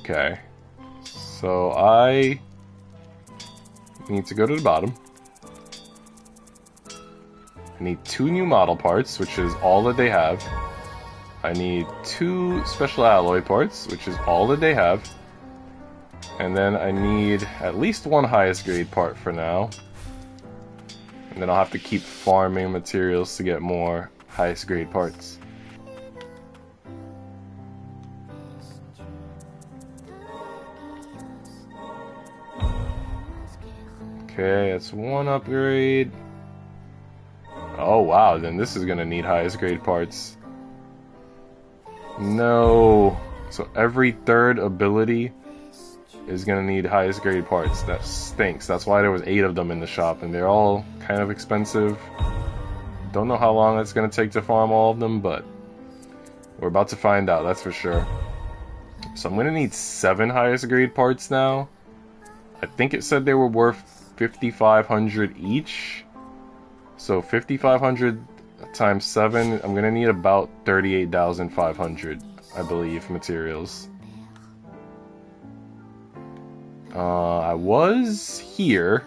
Okay, so I need to go to the bottom. I need 2 new model parts, which is all that they have. I need 2 special alloy parts, which is all that they have. And then I need at least 1 highest grade part for now. And then I'll have to keep farming materials to get more highest grade parts. Okay, that's 1 upgrade. Oh wow, then this is gonna need highest grade parts. No. So every 3rd ability is gonna need highest grade parts. That stinks. That's why there was 8 of them in the shop, and they're all kind of expensive. Don't know how long it's gonna take to farm all of them, but we're about to find out, that's for sure. So I'm gonna need 7 highest grade parts now. I think it said they were worth 5,500 each. So 5,500 times 7, I'm gonna need about 38,500, I believe, materials. I was here,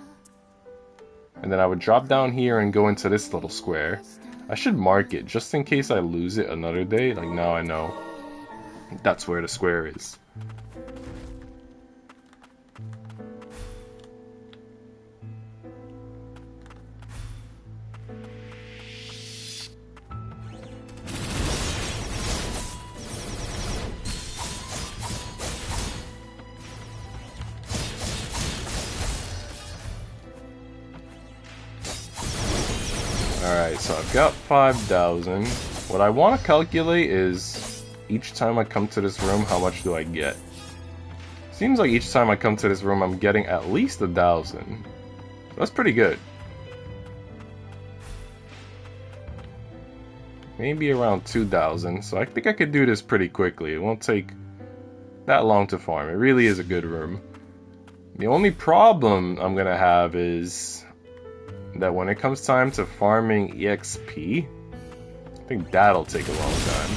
and then I would drop down here and go into this little square. I should mark it just in case I lose it another day. Like, now I know that's where the square is. Alright, so I've got 5,000. What I want to calculate is each time I come to this room, how much do I get? Seems like each time I come to this room, I'm getting at least 1,000. That's pretty good. Maybe around 2,000, so I think I could do this pretty quickly. It won't take that long to farm. It really is a good room. The only problem I'm gonna have is that when it comes time to farming EXP, I think that'll take a long time.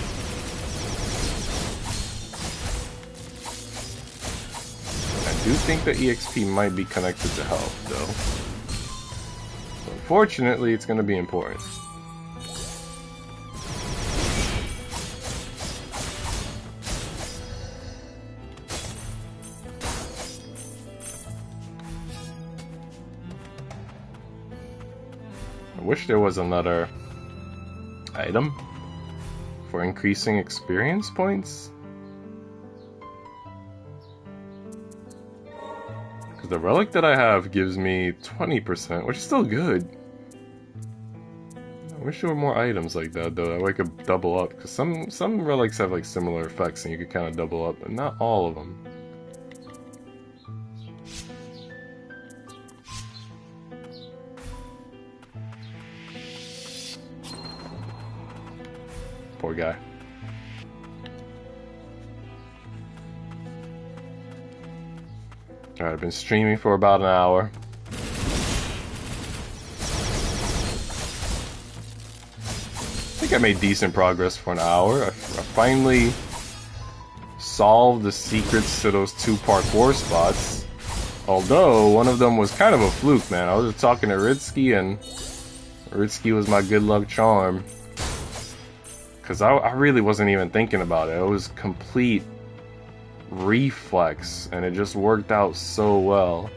I do think that EXP might be connected to health, though. So unfortunately, it's going to be important. I wish there was another item for increasing experience points. The relic that I have gives me 20%, which is still good. I wish there were more items like that, though. That way I could double up. Because some relics have like similar effects and you could kind of double up, but not all of them. Poor guy. Alright, I've been streaming for about an hour. I think I made decent progress for an hour. I finally solved the secrets to those 2 parkour spots. Although, one of them was kind of a fluke, man. I was just talking to Ritsky, and Ritsky was my good luck charm. Because I really wasn't even thinking about it. It was complete reflex, and it just worked out so well.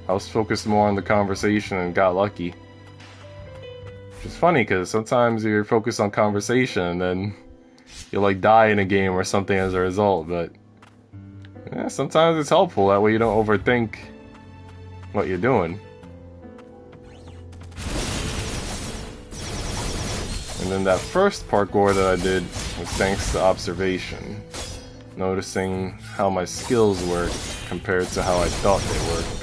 I was focused more on the conversation and got lucky. Which is funny, because sometimes you're focused on conversation, and then you'll like die in a game or something as a result, but yeah, sometimes it's helpful. That way you don't overthink what you're doing. And then that first parkour that I did was thanks to observation. Noticing how my skills worked compared to how I thought they worked.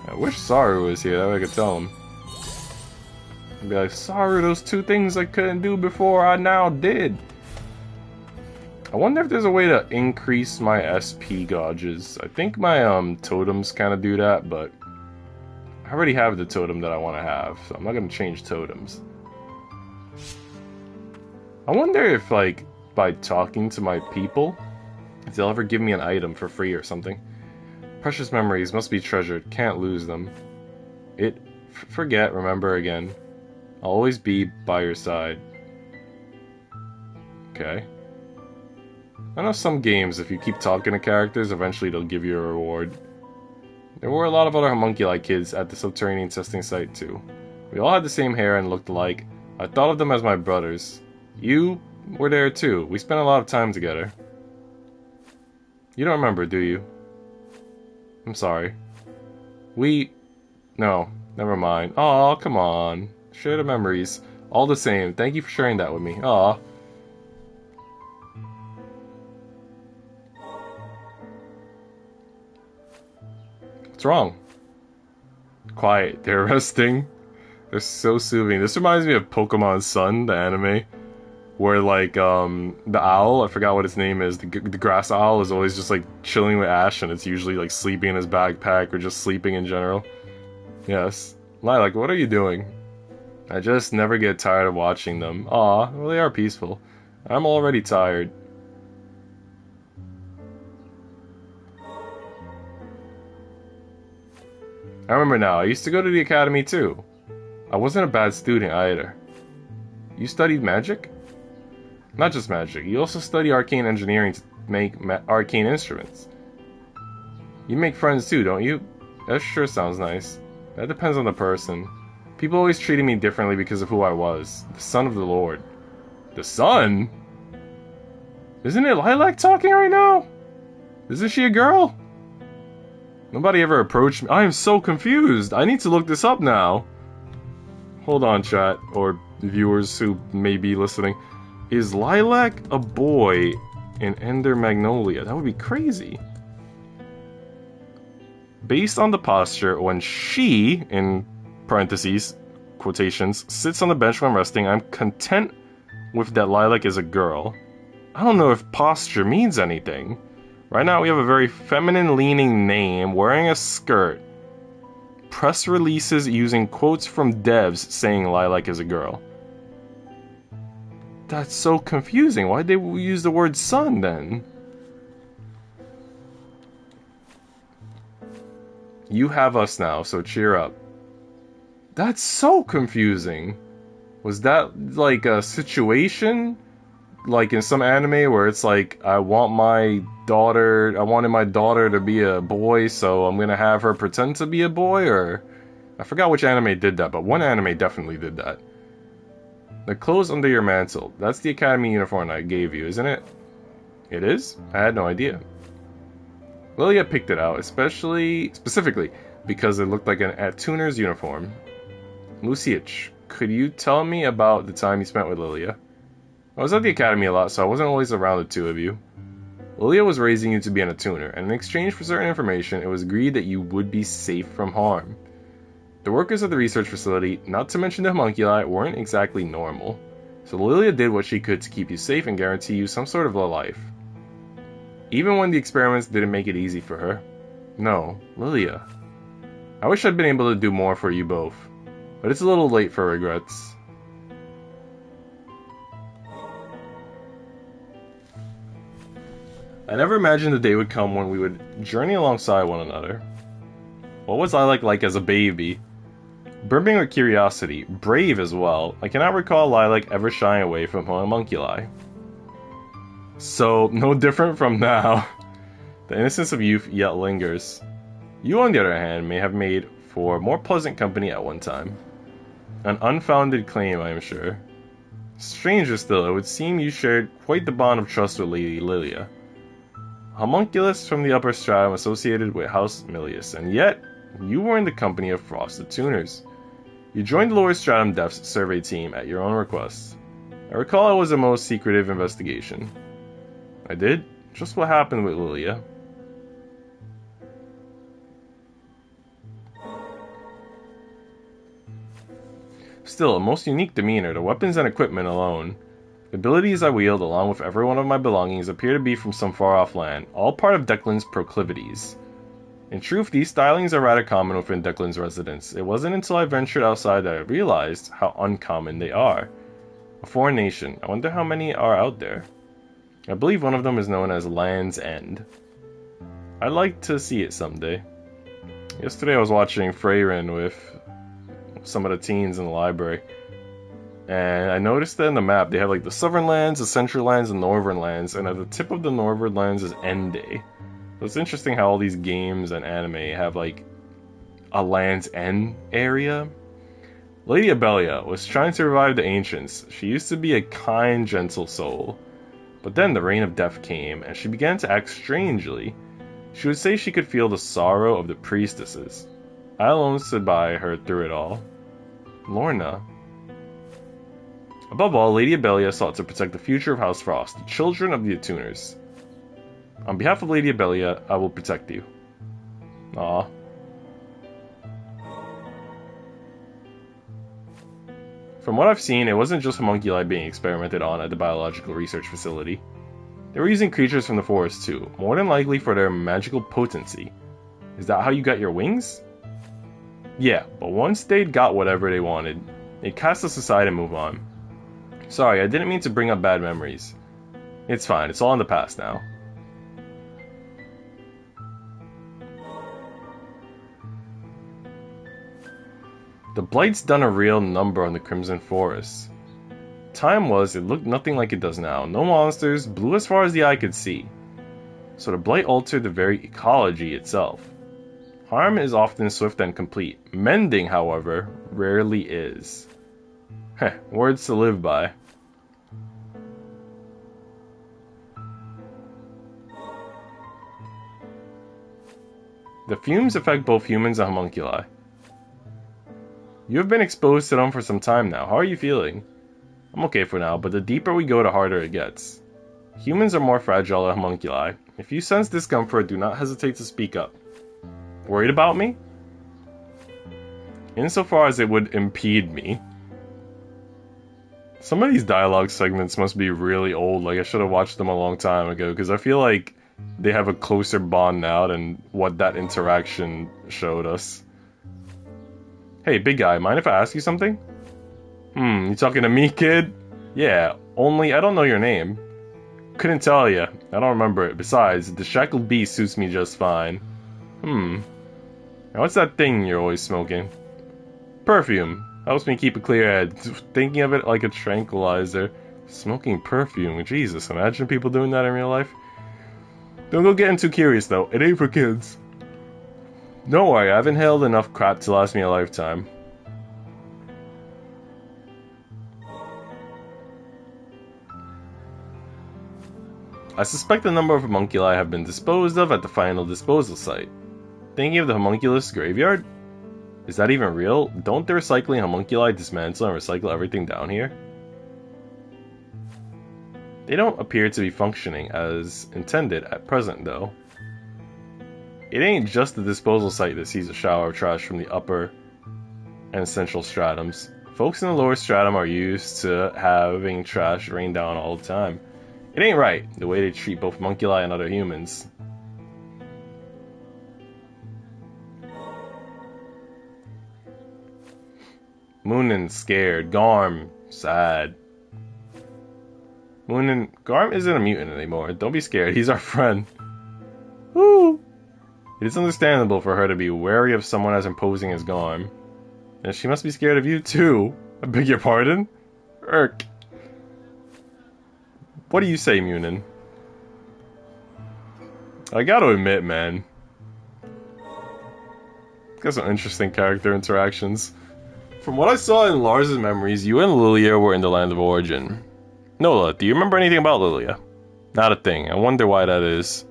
I wish Saru was here, that way I could tell him. I'd be like, Saru, those 2 things I couldn't do before, I now did. I wonder if there's a way to increase my SP gauges. I think my totems kind of do that, but I already have the totem that I want to have, so I'm not going to change totems. I wonder if, like, by talking to my people, if they'll ever give me an item for free or something. Precious memories must be treasured, can't lose them. Forget, remember again. I'll always be by your side. Okay. I know some games, if you keep talking to characters, eventually they'll give you a reward. There were a lot of other homunculi kids at the subterranean testing site too. We all had the same hair and looked alike. I thought of them as my brothers. You were there too. We spent a lot of time together. You don't remember, do you? I'm sorry. No, never mind. Aw, come on. Share the memories. All the same. Thank you for sharing that with me. Aw. What's wrong? Quiet. They're resting. They're so soothing. This reminds me of Pokemon Sun, the anime, where like the owl, I forgot what its name is, the grass owl is always just like chilling with Ash, and it's usually like sleeping in his backpack or just sleeping in general. Yes. Lilac, what are you doing? I just never get tired of watching them. Aw, well they are peaceful. I'm already tired. I remember now, I used to go to the academy too. I wasn't a bad student either. You studied magic? Not just magic, you also study arcane engineering to make arcane instruments. You make friends too, don't you? That sure sounds nice. That depends on the person. People always treated me differently because of who I was. The son of the Lord. The son? Isn't it Lilac talking right now? Isn't she a girl? Nobody ever approached me. I am so confused. I need to look this up now. Hold on, chat, or viewers who may be listening. Is Lilac a boy in Ender Magnolia? That would be crazy. Based on the posture, when she, in parentheses, quotations, sits on the bench when resting, I'm content with that Lilac is a girl. I don't know if posture means anything. Right now we have a very feminine-leaning name, wearing a skirt. Press releases using quotes from devs saying Lilac is a girl. That's so confusing. Why'd they use the word son then? You have us now, so cheer up. That's so confusing. Was that like a situation? Like in some anime where it's like, I wanted my daughter to be a boy, so I'm gonna have her pretend to be a boy, or... I forgot which anime did that, but one anime definitely did that. The clothes under your mantle. That's the academy uniform I gave you, isn't it? It is? I had no idea. Lilia picked it out, specifically, because it looked like a tuner's uniform. Luciich, could you tell me about the time you spent with Lilia? I was at the academy a lot, so I wasn't always around the two of you. Lilia was raising you to be a tuner, and in exchange for certain information, it was agreed that you would be safe from harm. The workers at the research facility, not to mention the homunculi, weren't exactly normal, so Lilia did what she could to keep you safe and guarantee you some sort of low life. Even when the experiments didn't make it easy for her. No, Lilia. I wish I'd been able to do more for you both, but it's a little late for regrets. I never imagined the day would come when we would journey alongside one another. What was I like as a baby? Brimming with curiosity, brave as well, I cannot recall Lilac ever shying away from homunculi. So, no different from now. The innocence of youth yet lingers. You, on the other hand, may have made for more pleasant company at one time. An unfounded claim, I am sure. Stranger still, it would seem you shared quite the bond of trust with Lady Lilia. Homunculus from the upper stratum associated with House Milius, and yet, you were in the company of frosted tuners. You joined the lower stratum depths survey team at your own request. I recall it was a most secretive investigation. I did? Just what happened with Lilia? Still, a most unique demeanor, the weapons and equipment alone. The abilities I wield, along with every one of my belongings, appear to be from some far-off land, all part of Declan's proclivities. In truth, these stylings are rather common within Declan's residence. It wasn't until I ventured outside that I realized how uncommon they are. A foreign nation. I wonder how many are out there. I believe one of them is known as Land's End. I'd like to see it someday. Yesterday I was watching Freyrin with some of the teens in the library, and I noticed that in the map they have like the southern lands, the central lands, and northern lands, and at the tip of the northern lands is End-Day. So it's interesting how all these games and anime have like a Land's End area. Lady Abelia was trying to revive the ancients. She used to be a kind, gentle soul. But then the reign of death came, and she began to act strangely. She would say she could feel the sorrow of the priestesses. I alone stood by her through it all. Lorna. Above all, Lady Abelia sought to protect the future of House Frost, the children of the Attuners. On behalf of Lady Abelia, I will protect you. Aw. From what I've seen, it wasn't just homunculi being experimented on at the biological research facility. They were using creatures from the forest too, more than likely for their magical potency. Is that how you got your wings? Yeah, but once they'd got whatever they wanted, they'd cast us aside and move on. Sorry, I didn't mean to bring up bad memories. It's fine, it's all in the past now. The Blight's done a real number on the Crimson Forest. Time was, it looked nothing like it does now. No monsters, blue as far as the eye could see. So the Blight altered the very ecology itself. Harm is often swift and complete. Mending, however, rarely is. Heh, words to live by. The fumes affect both humans and homunculi. You have been exposed to them for some time now. How are you feeling? I'm okay for now, but the deeper we go, the harder it gets. Humans are more fragile than homunculi. If you sense discomfort, do not hesitate to speak up. Worried about me? Insofar as it would impede me. Some of these dialogue segments must be really old, like I should have watched them a long time ago, because I feel like they have a closer bond now than what that interaction showed us. Hey, big guy, mind if I ask you something? You talking to me, kid? Yeah, only I don't know your name. Couldn't tell ya. I don't remember it. Besides, the shackled beast suits me just fine. Now what's that thing you're always smoking? Perfume. Helps me keep a clear head. Thinking of it like a tranquilizer. Smoking perfume. Jesus, imagine people doing that in real life. Don't go getting too curious, though. It ain't for kids. Don't worry, I've inhaled enough crap to last me a lifetime. I suspect a number of homunculi have been disposed of at the final disposal site. Thinking of the homunculus graveyard? Is that even real? Don't the recycling homunculi dismantle and recycle everything down here? They don't appear to be functioning as intended at present, though. It ain't just the disposal site that sees a shower of trash from the upper and central stratums. Folks in the lower stratum are used to having trash rain down all the time. It ain't right, the way they treat both homunculi and other humans. Moonin scared. Garm sad. Moonin, Garm isn't a mutant anymore. Don't be scared. He's our friend. Woo! It is understandable for her to be wary of someone as imposing as Garm. And she must be scared of you too. I beg your pardon? Irk. What do you say, Munin? I gotta admit, man. Got some interesting character interactions. From what I saw in Lars's memories, you and Lilia were in the Land of Origin. Nola, do you remember anything about Lilia? Not a thing. I wonder why that is.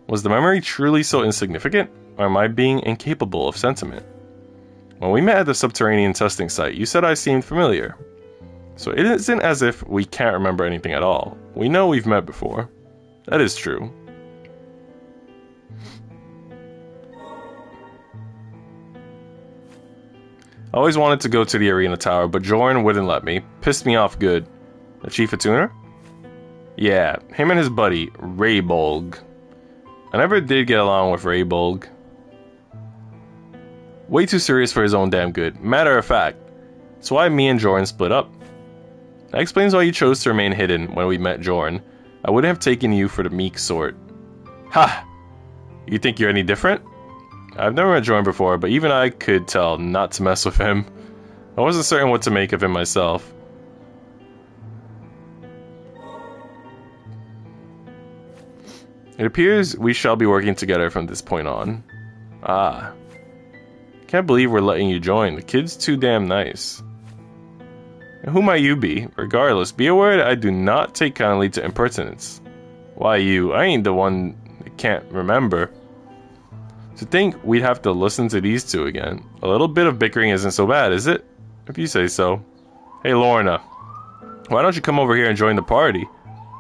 Was the memory truly so insignificant? Or am I being incapable of sentiment? When we met at the subterranean testing site, you said I seemed familiar. So it isn't as if we can't remember anything at all. We know we've met before. That is true. I always wanted to go to the arena tower, but Jorn wouldn't let me. Pissed me off good. The chief of tuner? Yeah, him and his buddy, Raybolg. I never did get along with Raybolg. Way too serious for his own damn good. Matter of fact, it's why me and Jorn split up. That explains why you chose to remain hidden when we met Jorn. I wouldn't have taken you for the meek sort. Ha! You think you're any different? I've never met Jorn before, but even I could tell not to mess with him. I wasn't certain what to make of him myself. It appears we shall be working together from this point on. Ah. Can't believe we're letting you join. The kid's too damn nice. And who might you be? Regardless, be aware that I do not take kindly to impertinence. Why you? I ain't the one that can't remember. To think we'd have to listen to these two again. A little bit of bickering isn't so bad, is it? If you say so. Hey Lorna, why don't you come over here and join the party?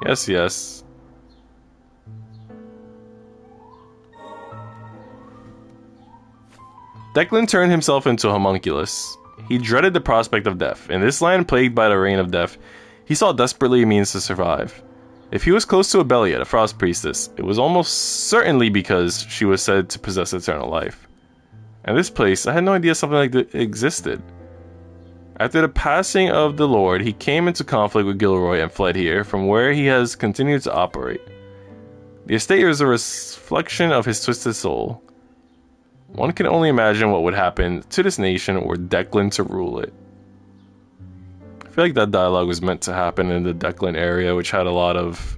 Yes, yes. Declan turned himself into a homunculus. He dreaded the prospect of death. In this land plagued by the reign of death, he saw desperately a means to survive. If he was close to Abelia, the Frost Priestess, it was almost certainly because she was said to possess eternal life. And this place, I had no idea something like that existed. After the passing of the Lord, he came into conflict with Gilroy and fled here, from where he has continued to operate. The estate is a reflection of his twisted soul. One can only imagine what would happen to this nation were Declan to rule it. I feel like that dialogue was meant to happen in the Declan area, which had a lot of,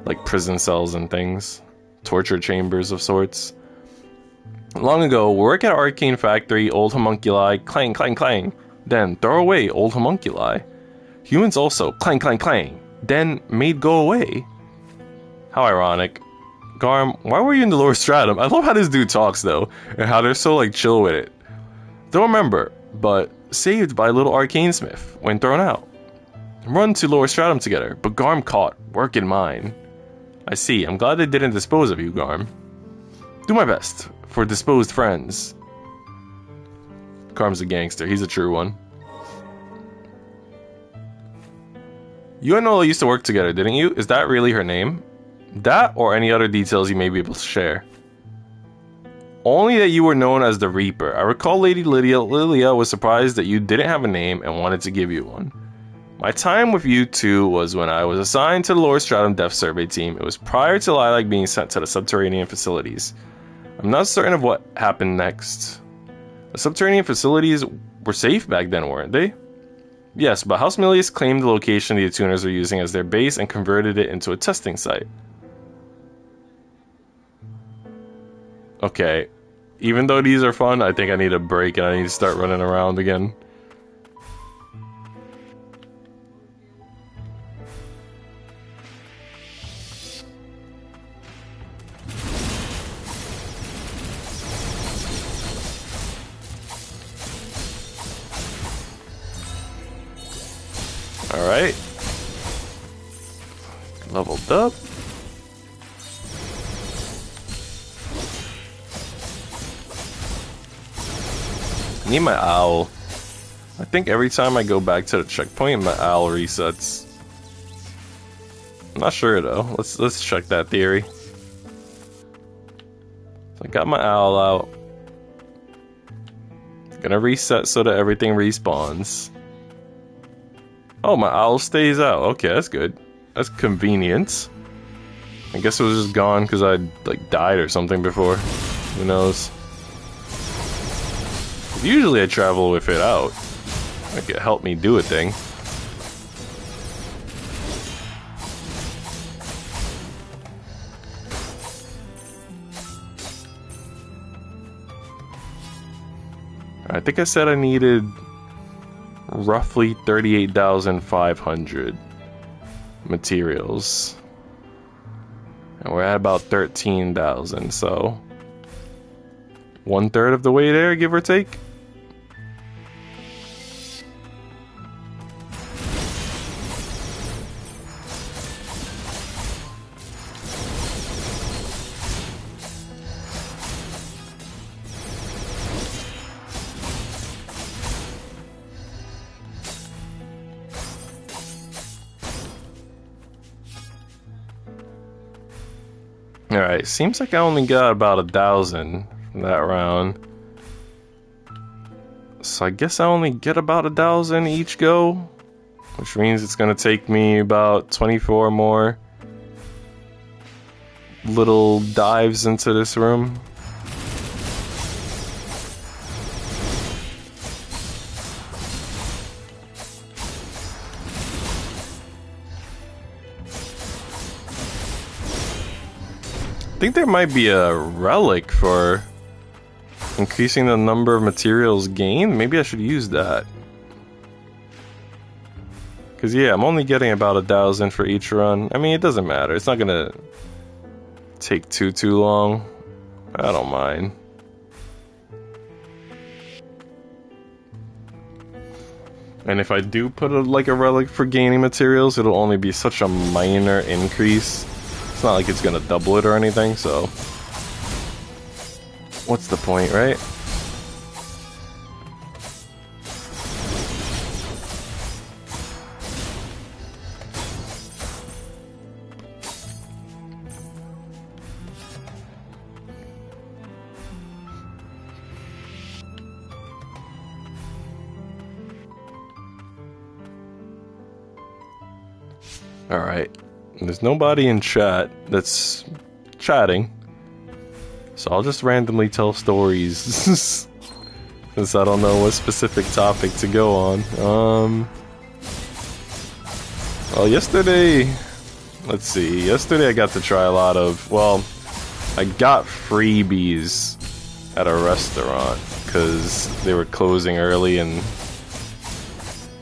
like, prison cells and things. Torture chambers of sorts. Long ago, work at Arcane Factory, old homunculi, clang, clang, clang. Then, throw away old homunculi. Humans also, clang, clang, clang. Then, made go away. How ironic. Garm, why were you in the lower stratum? I love how this dude talks, though, and how they're so, like, chill with it. Don't remember, but saved by a little arcane smith when thrown out. Run to lower stratum together, but Garm caught, work in mine. I see, I'm glad they didn't dispose of you, Garm. Do my best, for disposed friends. Garm's a gangster, he's a true one. You and Nola used to work together, didn't you? Is that really her name? That or any other details you may be able to share. Only that you were known as the Reaper. I recall Lady Lilia was surprised that you didn't have a name and wanted to give you one. My time with you two was when I was assigned to the Lower Stratum Death Survey team. It was prior to Lilac being sent to the subterranean facilities. I'm not certain of what happened next. The subterranean facilities were safe back then, weren't they? Yes, but House Milius claimed the location the Attuners were using as their base and converted it into a testing site. Okay, even though these are fun, I think I need a break and I need to start running around again. Alright. Leveled up. I need my owl. I think every time I go back to the checkpoint, my owl resets. I'm not sure though. Let's check that theory. So I got my owl out. Gonna reset so that everything respawns. Oh, my owl stays out. Okay, that's good. That's convenient. I guess it was just gone because I like died or something before. Who knows? Usually I travel with it out. Like it helped me do a thing. I think I said I needed roughly 38,500 materials. And we're at about 13,000, so 1/3 of the way there, give or take. Alright, seems like I only got about 1,000 from that round. So I guess I only get about 1,000 each go, which means it's gonna take me about 24 more little dives into this room. I think there might be a relic for increasing the number of materials gained. Maybe I should use that. Because yeah, I'm only getting about 1,000 for each run. I mean, it doesn't matter. It's not gonna take too long. I don't mind. And if I do put a relic for gaining materials, it'll only be such a minor increase. It's not like it's gonna double it or anything, so what's the point, right? Alright. There's nobody in chat that's chatting, so I'll just randomly tell stories since I don't know what specific topic to go on. Well, yesterday I got to try a lot of, well, I got freebies at a restaurant because they were closing early and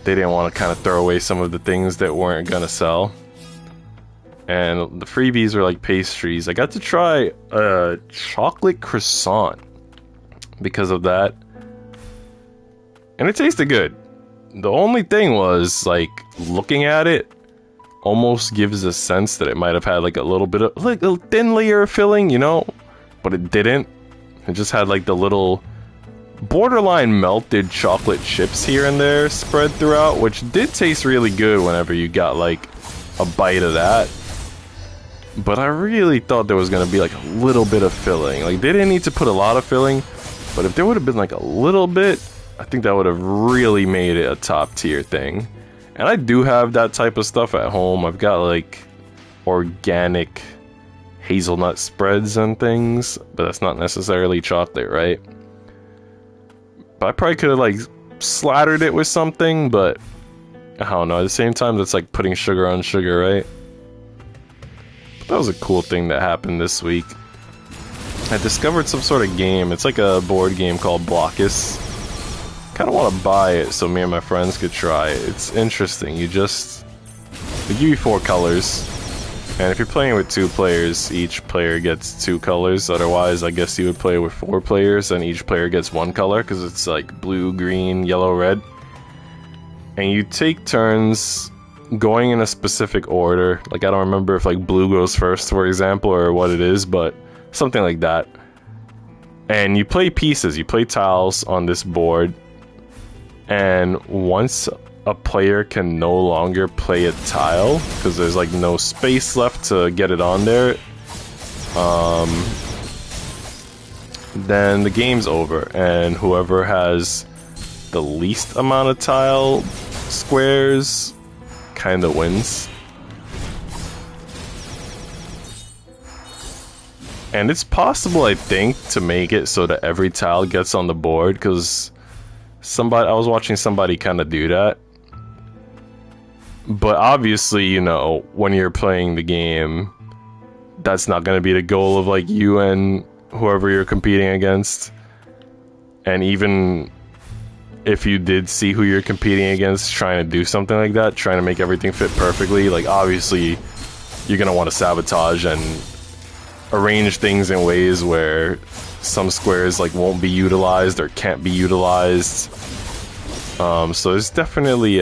they didn't want to kind of throw away some of the things that weren't gonna sell. And the freebies were like pastries. I got to try a chocolate croissant because of that. And it tasted good. The only thing was, like, looking at it almost gives a sense that it might have had like a little bit of, like, a thin layer of filling, you know? But it didn't. It just had like the little borderline melted chocolate chips here and there spread throughout, which did taste really good whenever you got like a bite of that. But I really thought there was going to be like a little bit of filling. Like, they didn't need to put a lot of filling, but if there would have been like a little bit, I think that would have really made it a top tier thing. And I do have that type of stuff at home. I've got like organic hazelnut spreads and things, but that's not necessarily chocolate, right? But I probably could have like slattered it with something, but I don't know. At the same time, that's like putting sugar on sugar, right? But that was a cool thing that happened this week. I discovered some sort of game. It's like a board game called Blockus. Kind of want to buy it so me and my friends could try it. It's interesting. They give you 4 colors, and if you're playing with 2 players, each player gets 2 colors. Otherwise, I guess you would play with 4 players, and each player gets 1 color because it's like blue, green, yellow, red. And you take turns going in a specific order. Like, I don't remember if like blue goes first, for example, or what it is, but something like that. And you play pieces, you play tiles on this board, and once a player can no longer play a tile because there's like no space left to get it on there, then the game's over, and whoever has the least amount of tile squares kind of wins. And it's possible, I think, to make it so that every tile gets on the board, because I was watching somebody kind of do that. But obviously, you know, when you're playing the game, that's not going to be the goal of like you and whoever you're competing against. And even if you did see who you're competing against trying to do something like that, trying to make everything fit perfectly, like obviously you're going to want to sabotage and arrange things in ways where some squares like won't be utilized or can't be utilized. So there's definitely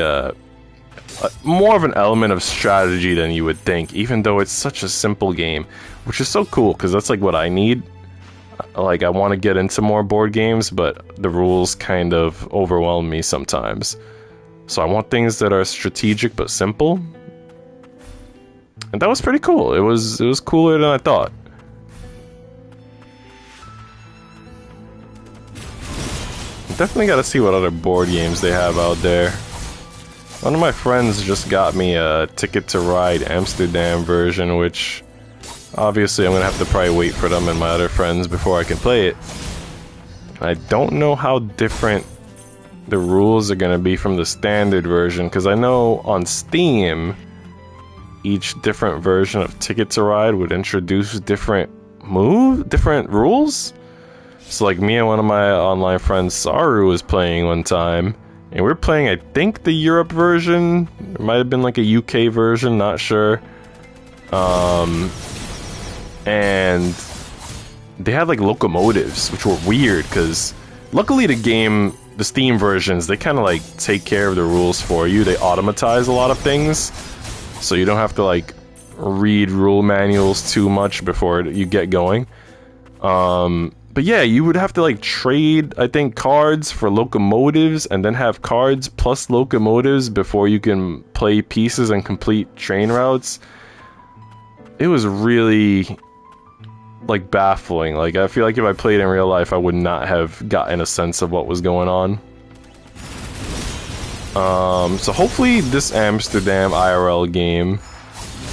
more of an element of strategy than you would think, even though it's such a simple game, which is so cool because that's like what I need. Like, I want to get into more board games, but the rules kind of overwhelm me sometimes. So I want things that are strategic but simple. And that was pretty cool. It was cooler than I thought. Definitely gotta see what other board games they have out there. One of my friends just got me a Ticket to Ride Amsterdam version, which obviously I'm gonna have to probably wait for them and my other friends before I can play it. I don't know how different the rules are gonna be from the standard version, because I know on Steam each different version of Ticket to Ride would introduce different rules. So like me and one of my online friends, Saru, was playing one time, and we're playing, I think, the Europe version. It might have been like a UK version, not sure. And they had like locomotives, which were weird, because luckily the Steam versions, they kind of like take care of the rules for you. They automatize a lot of things, so you don't have to like read rule manuals too much before you get going. But yeah, you would have to like trade, I think, cards for locomotives, and then have cards plus locomotives before you can play pieces and complete train routes. It was really like baffling. Like, I feel like if I played in real life, I would not have gotten a sense of what was going on. So hopefully this Amsterdam IRL game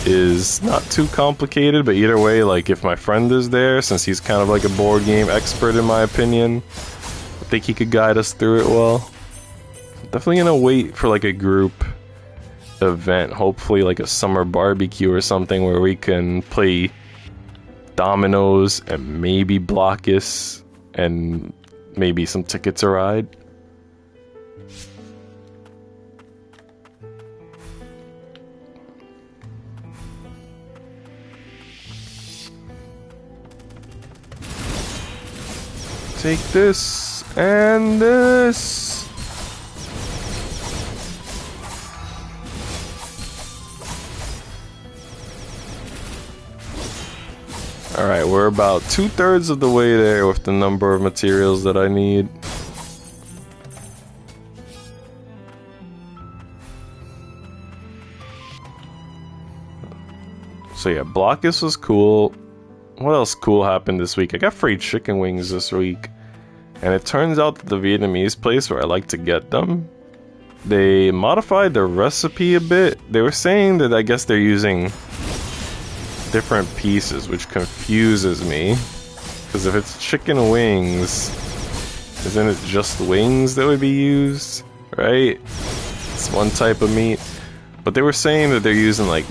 is not too complicated, but either way, like, if my friend is there, since he's kind of like a board game expert in my opinion, I think he could guide us through it well. Definitely gonna wait for like a group event, hopefully like a summer barbecue or something, where we can play dominoes and maybe Blockus and maybe some Ticket to Ride. Take this and this. Alright, we're about 2/3 of the way there with the number of materials that I need. So yeah, Blockus was cool. What else cool happened this week? I got free chicken wings this week. And it turns out that the Vietnamese place where I like to get them, they modified the recipe a bit. They were saying that I guess they're using different pieces, which confuses me. Because if it's chicken wings, isn't it just wings that would be used? Right? It's one type of meat. But they were saying that they're using like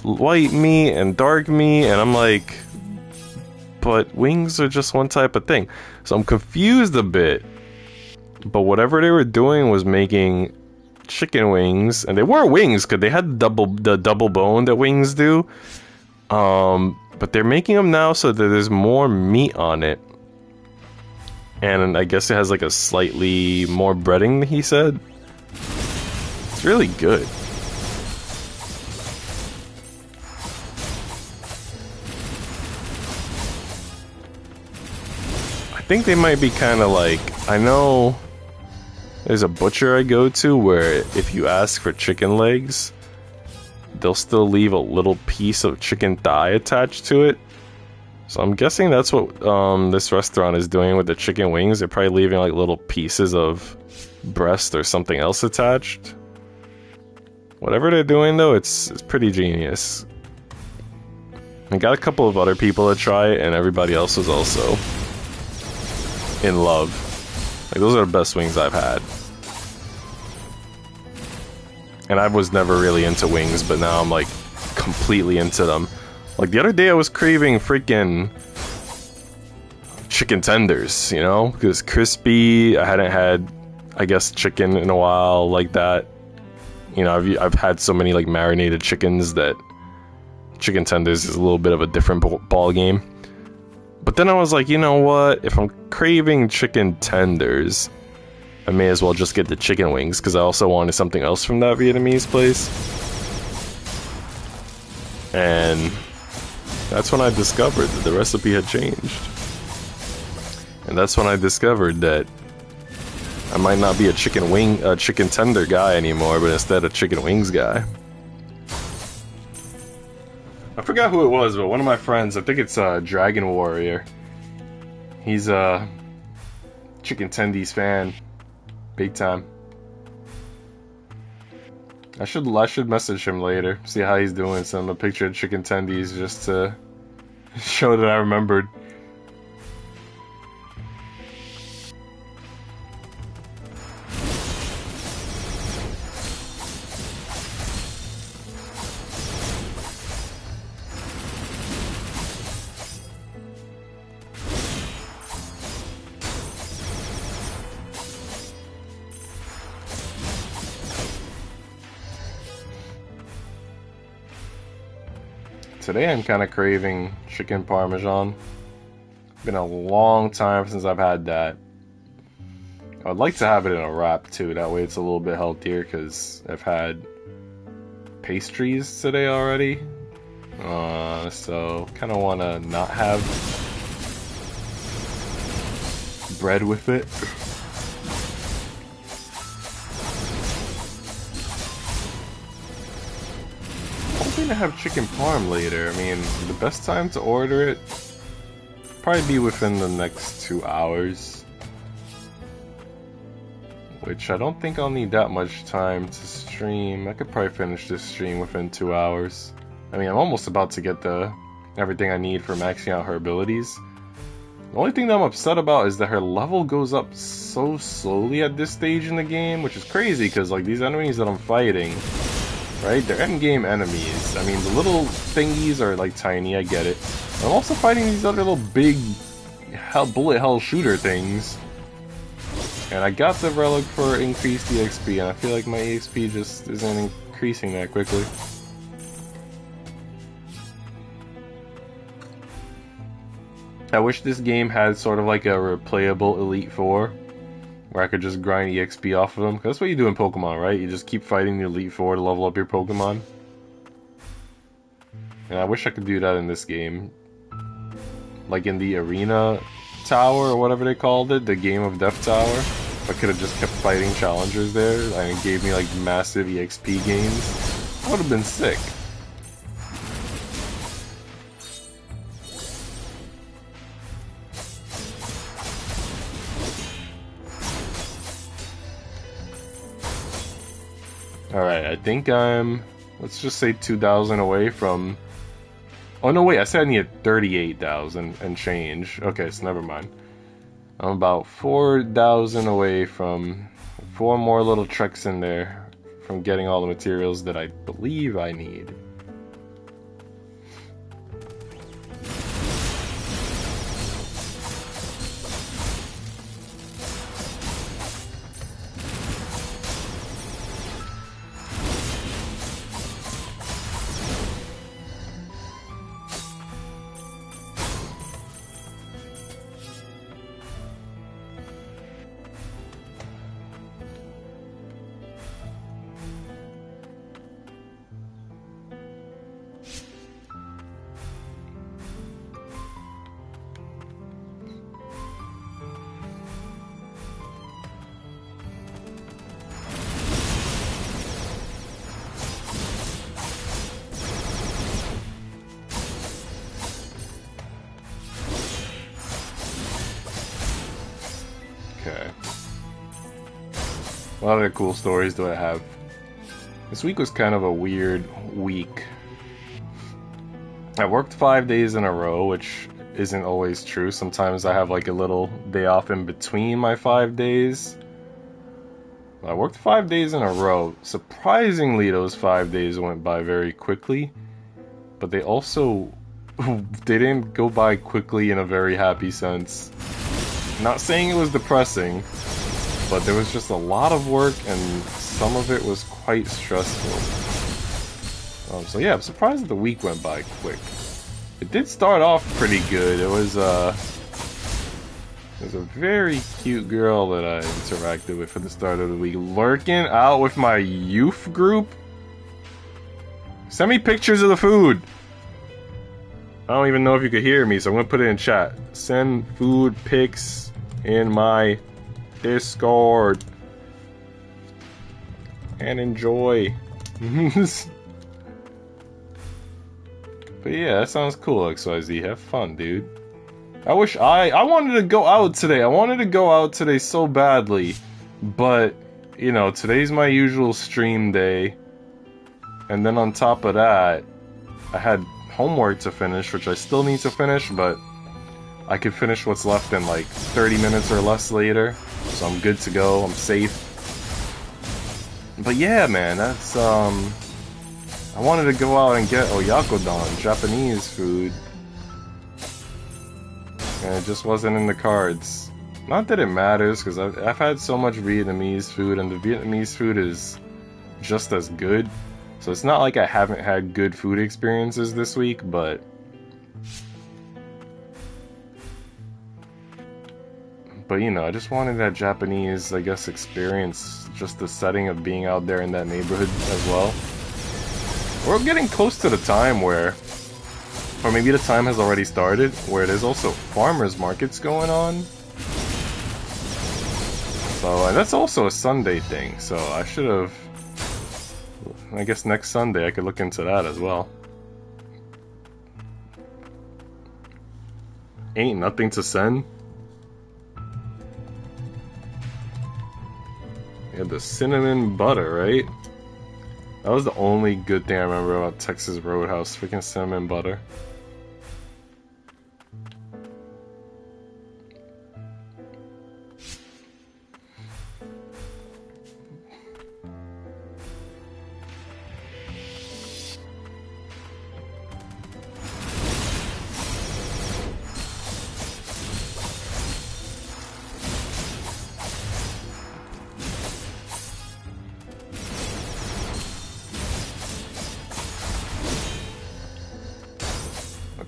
white meat and dark meat, and I'm like, but wings are just one type of thing. So I'm confused a bit. But whatever they were doing was making chicken wings, and they were wings because they had the double bone that wings do. But they're making them now so that there's more meat on it. And I guess it has like a slightly more breading, he said. It's really good. think they might be kind of like, I know there's a butcher I go to where if you ask for chicken legs, they'll still leave a little piece of chicken thigh attached to it. So I'm guessing that's what this restaurant is doing with the chicken wings. They're probably leaving like little pieces of breast or something else attached. Whatever they're doing though, it's pretty genius. I got a couple of other people to try it, and everybody else was also in love. Like, those are the best wings I've had. And I was never really into wings, but now I'm like completely into them. Like the other day I was craving freaking chicken tenders, you know? Because crispy, I hadn't had, I guess, chicken in a while like that. You know, I've had so many like marinated chickens that chicken tenders is a little bit of a different ball game. But then I was like, you know what? If I'm craving chicken tenders, I may as well just get the chicken wings, because I also wanted something else from that Vietnamese place. And that's when I discovered that the recipe had changed. And that's when I discovered that I might not be a chicken tender guy anymore, but instead a chicken wings guy. I forgot who it was, but one of my friends, I think it's Dragon Warrior. He's a chicken tendies fan, big time. I should message him later, see how he's doing. Send him a picture of chicken tendies just to show that I remembered. Today I'm kind of craving chicken parmesan. Been a long time since I've had that. I would like to have it in a wrap too, that way it's a little bit healthier, because I've had pastries today already. So kind of want to not have bread with it. To have chicken parm later. I mean, the best time to order it probably be within the next 2 hours, which I don't think I'll need that much time to stream. I could probably finish this stream within 2 hours. I mean, I'm almost about to get everything I need for maxing out her abilities. The only thing that I'm upset about is that her level goes up so slowly at this stage in the game, which is crazy, because like these enemies that I'm fighting, right? They're endgame enemies. I mean, the little thingies are like tiny, I get it. I'm also fighting these other little big bullet hell shooter things. And I got the relic for increased EXP, and I feel like my EXP just isn't increasing that quickly. I wish this game had sort of like a replayable Elite Four, where I could just grind EXP off of them. 'Cause that's what you do in Pokemon, right? You just keep fighting the Elite Four to level up your Pokemon. And I wish I could do that in this game. Like in the Arena Tower, or whatever they called it, the Game of Death Tower. I could have just kept fighting challengers there, and it gave me like massive EXP gains. That would have been sick. Alright, I think I'm, let's just say 2,000 away from, oh no wait, I said I needed 38,000 and change. Okay, so never mind. I'm about 4,000 away from 4 more little treks in there from getting all the materials that I believe I need. What other cool stories do I have? This week was kind of a weird week. I worked 5 days in a row, which isn't always true. Sometimes I have like a little day off in between my 5 days. I worked 5 days in a row. Surprisingly, those 5 days went by very quickly. But they also... they didn't go by quickly in a very happy sense. Not saying it was depressing, but there was just a lot of work and some of it was quite stressful. So yeah, I'm surprised that the week went by quick. It did start off pretty good. It was a very cute girl that I interacted with at the start of the week. Lurking out with my youth group? Send me pictures of the food! I don't even know if you could hear me, so I'm gonna put it in chat. Send food pics in my Discord. And enjoy. But yeah, that sounds cool, XYZ. Have fun, dude. I wish I wanted to go out today. I wanted to go out today so badly. But, you know, today's my usual stream day. And then on top of that, I had homework to finish, which I still need to finish, but I could finish what's left in like 30 minutes or less later. So I'm good to go. I'm safe. But yeah, man, that's, I wanted to go out and get oyakodon, Japanese food. And it just wasn't in the cards. Not that it matters, because I've had so much Vietnamese food, and the Vietnamese food is just as good. So it's not like I haven't had good food experiences this week, but... But, you know, I just wanted that Japanese, I guess, experience, just the setting of being out there in that neighborhood as well. We're getting close to the time where, or maybe the time has already started, where there's also farmers markets going on. So, and that's also a Sunday thing, so I should have, I guess next Sunday I could look into that as well. Ain't nothing to send. Yeah, the cinnamon butter, right? That was the only good thing I remember about Texas Roadhouse, freaking cinnamon butter.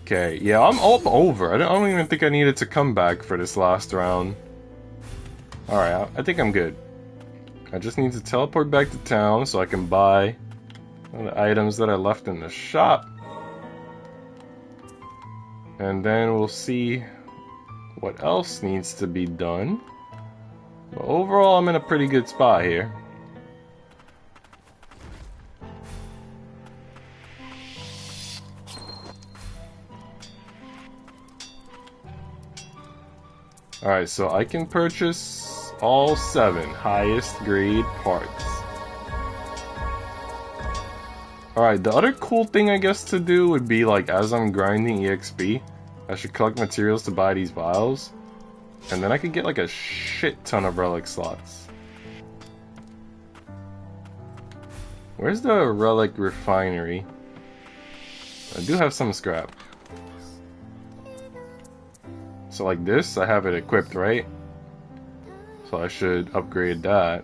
Okay, yeah, I'm all over. I don't even think I needed to come back for this last round. Alright, I think I'm good. I just need to teleport back to town so I can buy all the items that I left in the shop. And then we'll see what else needs to be done. But overall, I'm in a pretty good spot here. Alright, so I can purchase all 7 highest grade parts. Alright, the other cool thing I guess to do would be like as I'm grinding EXP, I should collect materials to buy these vials. And then I could get like a shit ton of relic slots. Where's the relic refinery? I do have some scrap. So like this, I have it equipped, right? So I should upgrade that.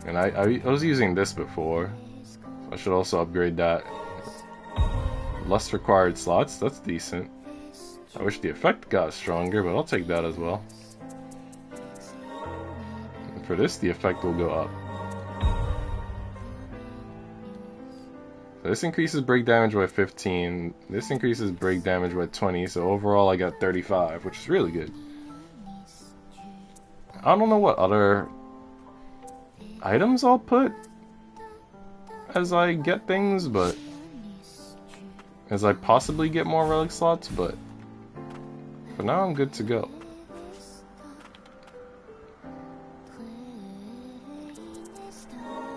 And I was using this before. So I should also upgrade that. Less required slots, that's decent. I wish the effect got stronger, but I'll take that as well. And for this, the effect will go up. So this increases break damage by 15. This increases break damage by 20. So overall, I got 35, which is really good. I don't know what other items I'll put as I get things, but as I possibly get more relic slots, but For now, I'm good to go.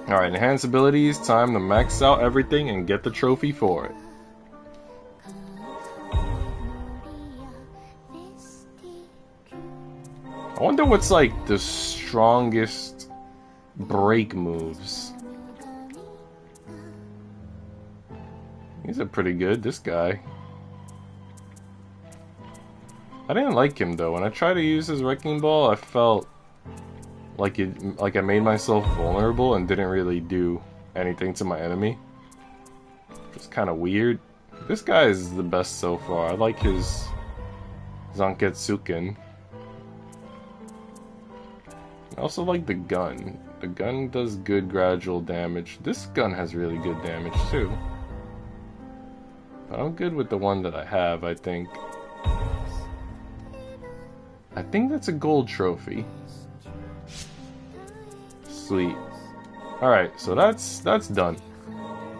Alright, enhanced abilities, time to max out everything and get the trophy for it. I wonder what's like the strongest break moves. These are pretty good, this guy. I didn't like him though. When I tried to use his wrecking ball, I felt like I made myself vulnerable and didn't really do anything to my enemy. Which is kind of weird. This guy is the best so far. I like his Zanketsuken. I also like the gun. The gun does good gradual damage. This gun has really good damage too. But I'm good with the one that I have, I think. I think that's a gold trophy. Sweet. Alright, so that's done.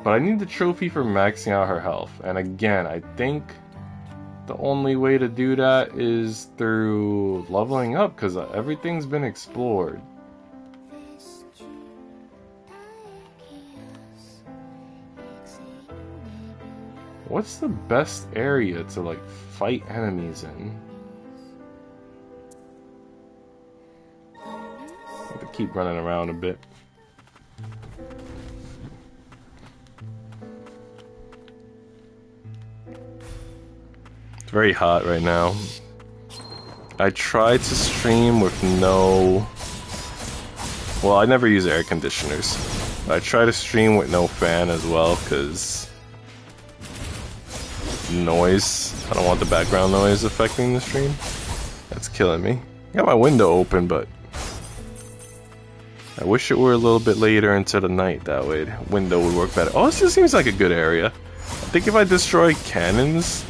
But I need the trophy for maxing out her health. And again, I think the only way to do that is through leveling up, because everything's been explored. What's the best area to like fight enemies in? I have to keep running around a bit. It's very hot right now. I tried to stream with no... Well, I never use air conditioners. I try to stream with no fan as well, because... noise. I don't want the background noise affecting the stream. That's killing me. I got my window open, but... I wish it were a little bit later into the night, that way the window would work better. Oh, this just seems like a good area. I think if I destroy cannons,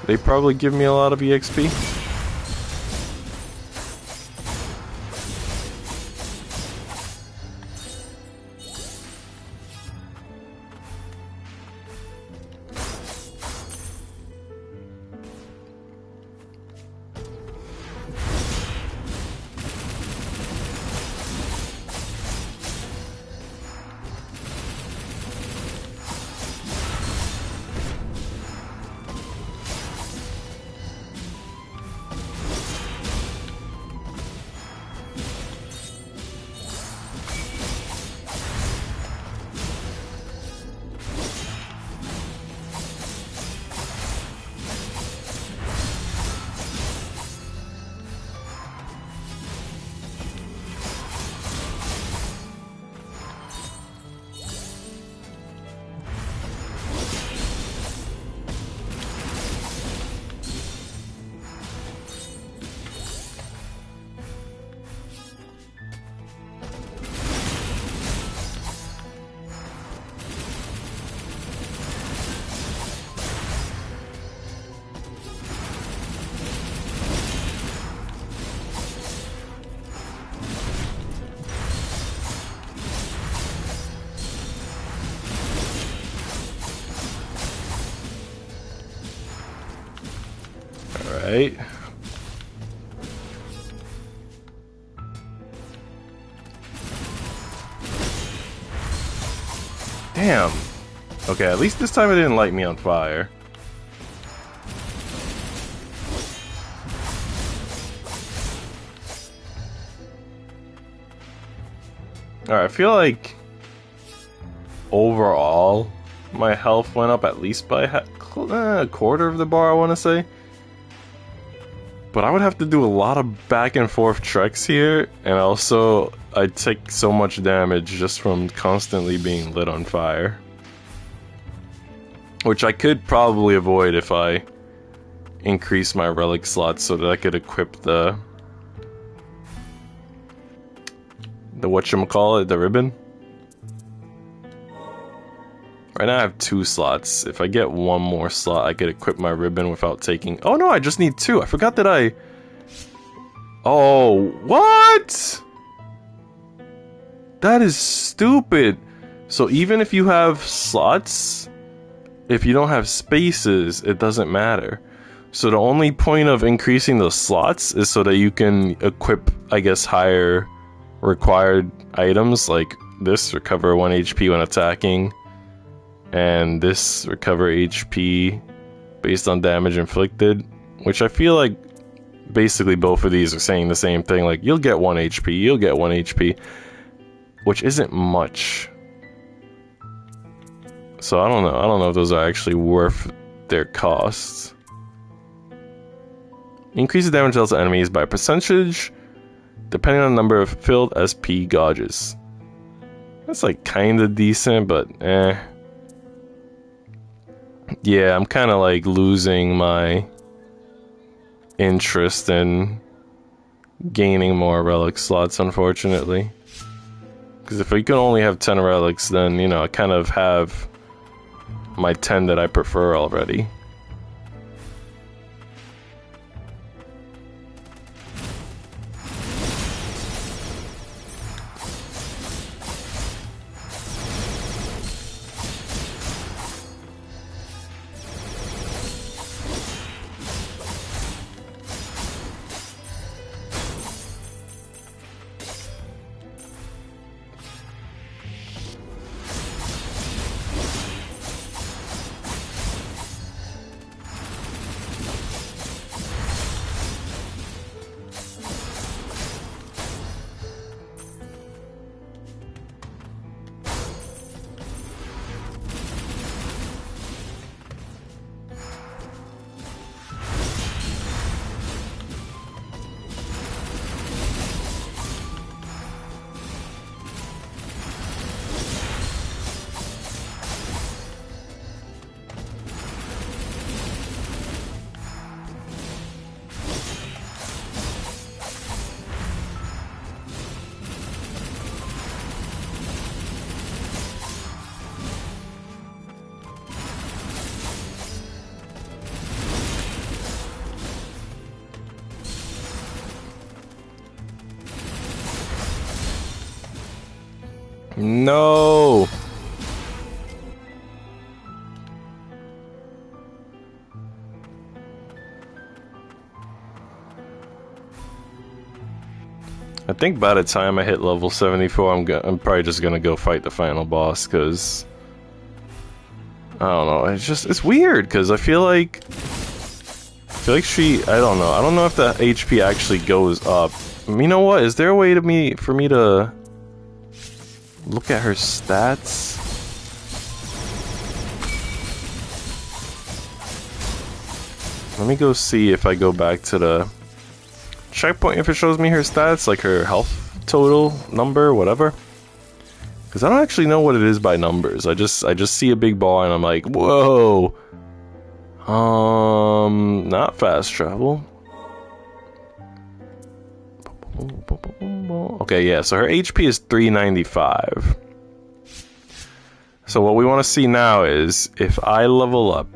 they probably give me a lot of EXP. Alright. Damn. Okay, at least this time it didn't light me on fire. Alright, I feel like overall my health went up at least by a quarter of the bar, I want to say. But I would have to do a lot of back and forth treks here, and also I take so much damage just from constantly being lit on fire. Which I could probably avoid if I increase my relic slots so that I could equip the whatchamacallit, the ribbon. Right now I have 2 slots. If I get 1 more slot, I could equip my ribbon without taking... Oh no, I just need 2. I forgot that I... Oh, what? That is stupid. So even if you have slots, if you don't have spaces, it doesn't matter. So the only point of increasing those slots is so that you can equip, I guess, higher required items, like this, recover 1 HP when attacking, and this, recover HP based on damage inflicted, which I feel like basically both of these are saying the same thing, like you'll get 1 HP, you'll get 1 HP, which isn't much. So I don't know if those are actually worth their costs. Increases damage dealt to enemies by a percentage depending on the number of filled SP gauges. That's like kinda decent, but eh. Yeah, I'm kinda like losing my interest in gaining more relic slots, unfortunately. Because if we can only have 10 relics, then, you know, I kind of have my 10 that I prefer already. No! I think by the time I hit level 74, I'm probably just gonna go fight the final boss, because I don't know, it's weird, because I feel like she, I don't know if the HP actually goes up. You know what, is there a way for me to look at her stats? Let me go see if I go back to the checkpoint, if it shows me her stats, like her health total number, whatever. Because I don't actually know what it is by numbers. I just see a big bar and I'm like, whoa. Not fast travel. Okay, yeah, so her HP is 395. So what we want to see now is, if I level up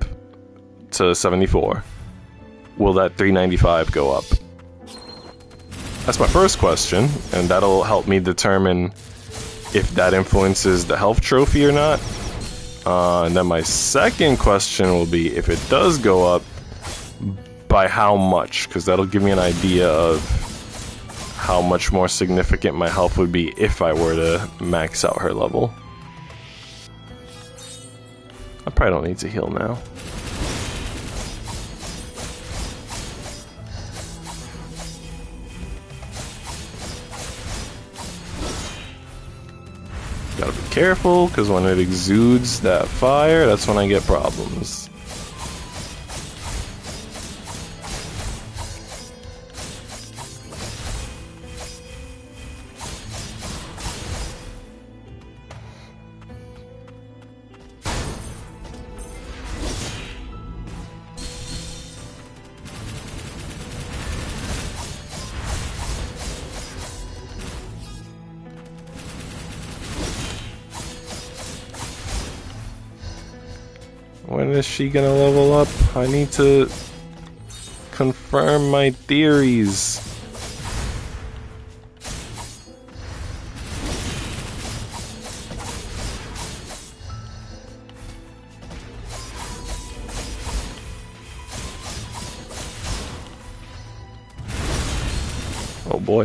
to 74, will that 395 go up? That's my first question, and that'll help me determine if that influences the health trophy or not. And then my second question will be, if it does go up, by how much? Because that'll give me an idea of how much more significant my health would be if I were to max out her level. I probably don't need to heal now. Gotta be careful, because when it exudes that fire, that's when I get problems. When is she gonna level up? I need to confirm my theories. Oh boy.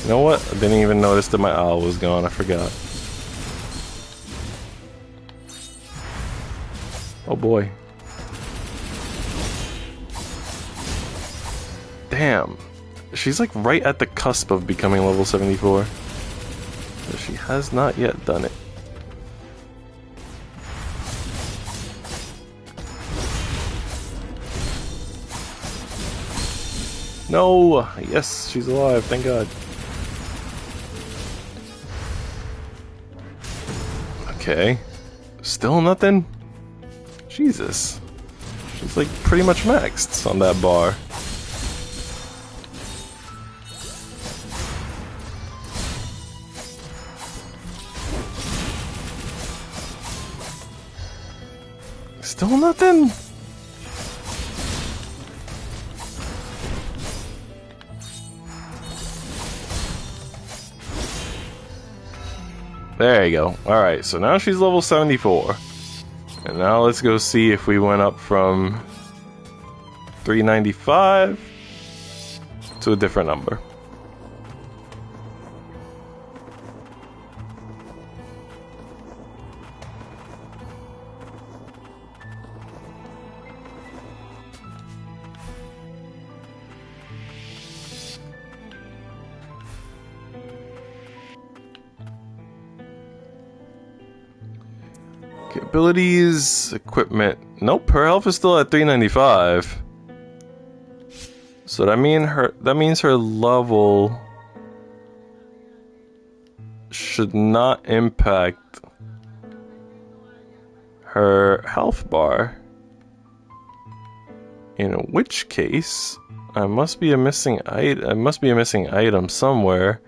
You know what? I didn't even notice that my owl was gone. I forgot. Oh boy. Damn. She's like right at the cusp of becoming level 74. But she has not yet done it. No! Yes, she's alive, thank God. Okay. Still nothing? Jesus. She's like pretty much maxed on that bar. Still nothing? There you go. Alright, so now she's level 74. And now let's go see if we went up from 395 to a different number. Abilities, equipment. Nope, her health is still at 395. So that means her level should not impact her health bar. In which case, I must be a missing item somewhere.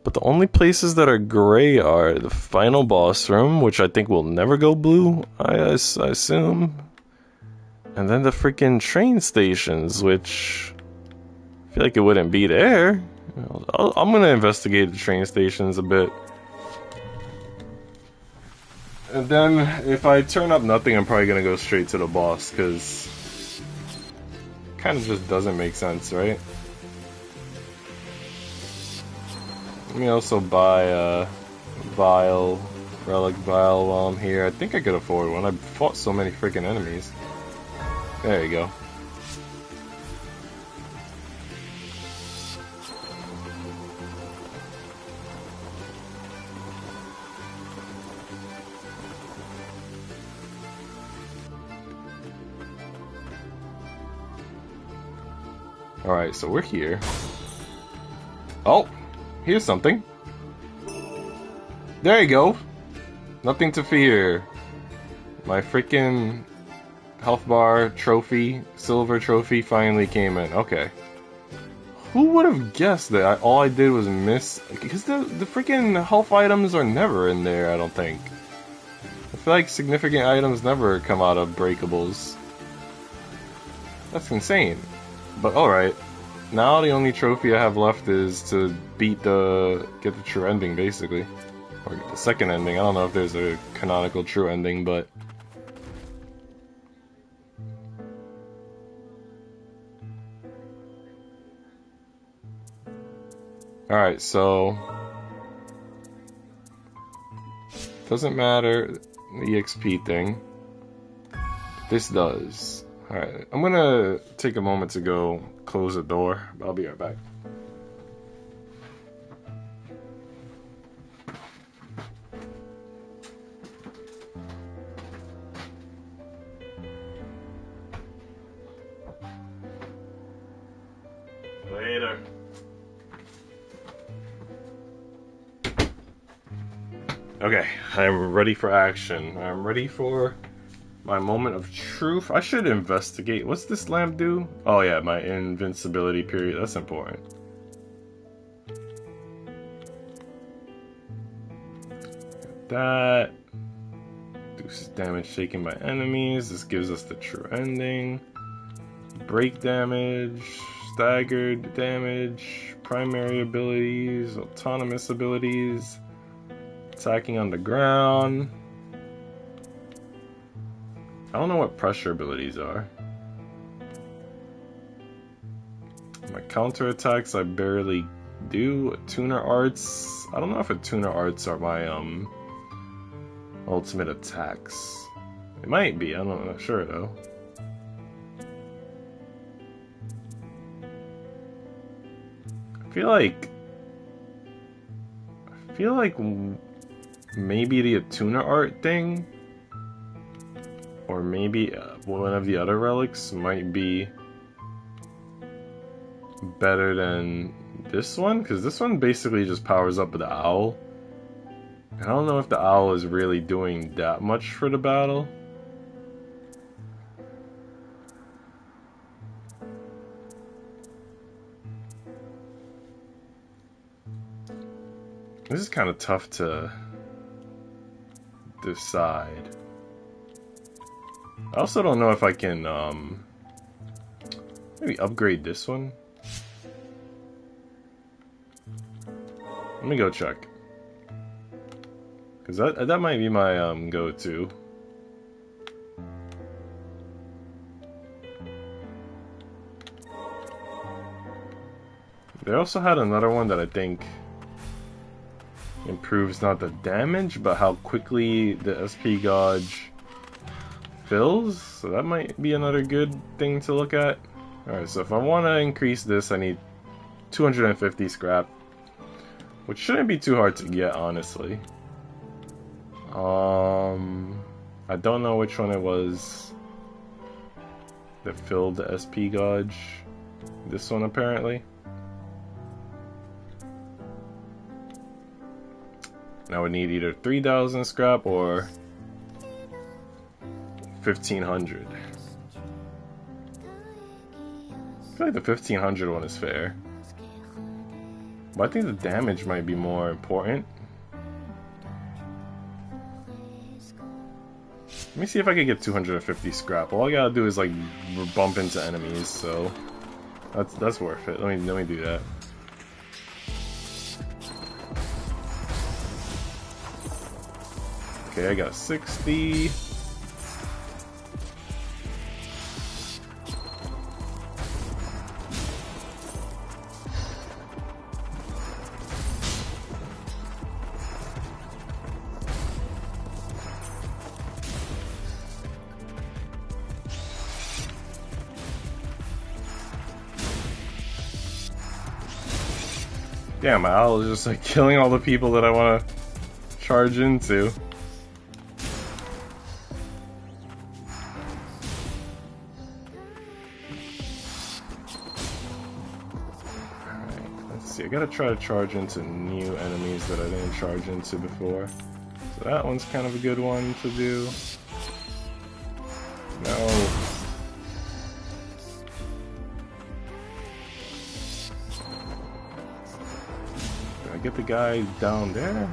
But the only places that are gray are the final boss room, which I think will never go blue, I assume. And then the freaking train stations, which I feel like it wouldn't be there. I'm gonna investigate the train stations a bit. And then, if I turn up nothing, I'm probably gonna go straight to the boss, because it kind of just doesn't make sense, right? Let me also buy a relic vial while I'm here. I think I could afford one. I fought so many freaking enemies. There you go. Alright, so we're here. Oh! Here's something. There you go. Nothing to fear. My freaking health bar trophy, silver trophy finally came in. Okay. Who would have guessed that all I did was miss? Because the freaking health items are never in there, I don't think. I feel like significant items never come out of breakables. That's insane. But alright. Now the only trophy I have left is to get the true ending, basically. Or get the second ending. I don't know if there's a canonical true ending, but... Alright, so... Doesn't matter the EXP thing. This does. Alright, I'm gonna take a moment to go close the door. I'll be right back. Later. Okay, I'm ready for action. I'm ready for my moment of truth. I should investigate. What's this lamp do? Oh yeah, my invincibility period. That's important. That reduces damage taken by enemies. This gives us the true ending. Break damage, staggered damage, primary abilities, autonomous abilities, attacking on the ground. I don't know what pressure abilities are. My counterattacks I barely do. Tuner arts. I don't know if a tuner arts are my ultimate attacks. It might be. I'm not sure though. I feel like maybe the tuner art thing, or maybe one of the other relics might be better than this one, because this one basically just powers up the owl. I don't know if the owl is really doing that much for the battle. This is kind of tough to decide. I also don't know if I can maybe upgrade this one. Let me go check, because that might be my go-to. They also had another one that I think improves not the damage, but how quickly the SP gauge fills. So that might be another good thing to look at. Alright, so if I want to increase this, I need 250 scrap, which shouldn't be too hard to get, honestly. I don't know which one it was that filled the SP gauge. This one, apparently. I would need either 3,000 scrap or 1,500. I feel like the 1,500 one is fair. But I think the damage might be more important. Let me see if I can get 250 scrap. All I gotta do is like bump into enemies, so that's worth it. Let me do that. Okay, I got 60. Damn, my owl is just like killing all the people that I want to charge into. I gotta try to charge into new enemies that I didn't charge into before. So that one's kind of a good one to do. No. Did I get the guy down there?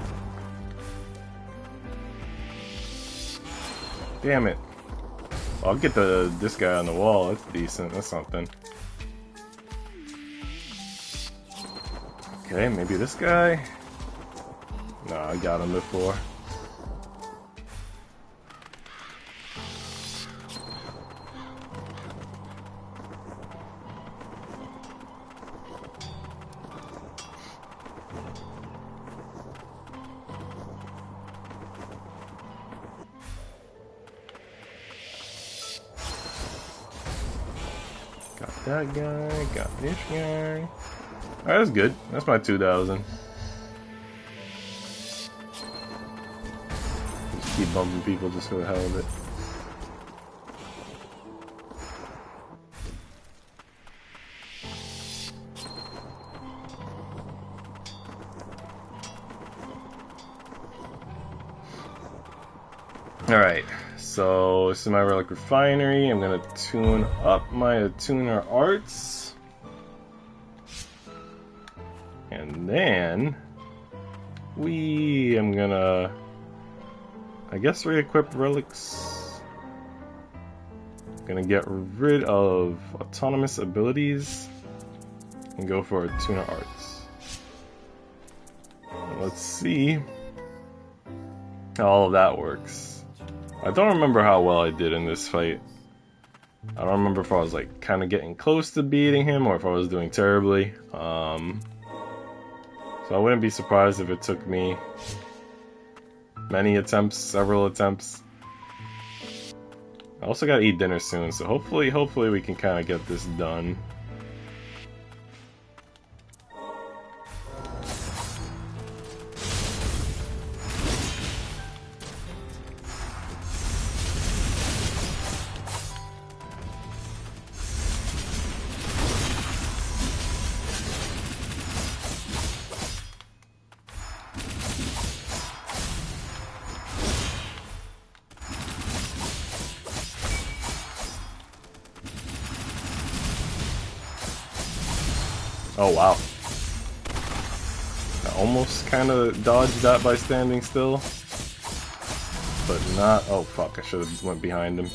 Damn it. I'll get this guy on the wall. That's decent. That's something. Okay, maybe this guy? Nah, I got him before. Got that guy, got this guy. Alright, that's good. That's my 2,000. Just keep bumping people just for the hell of it. Alright, so this is my relic refinery. I'm gonna tune up my tuner arts. And then I'm gonna, I guess, re-equip relics. Gonna get rid of autonomous abilities and go for tuner arts. Let's see how all of that works. I don't remember how well I did in this fight. I don't remember if I was like kind of getting close to beating him or if I was doing terribly. So I wouldn't be surprised if it took me many attempts, several attempts. I also gotta eat dinner soon, so hopefully we can kind of get this done. Oh wow. I almost kind of dodged that by standing still. But not... Oh fuck, I should have went behind him.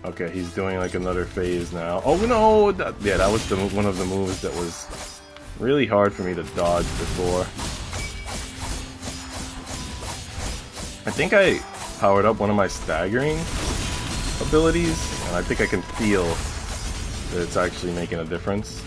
Okay, he's doing like another phase now. Oh no! Yeah, that was one of the moves that was really hard for me to dodge before. I think I powered up one of my staggering abilities, and I think I can feel that it's actually making a difference.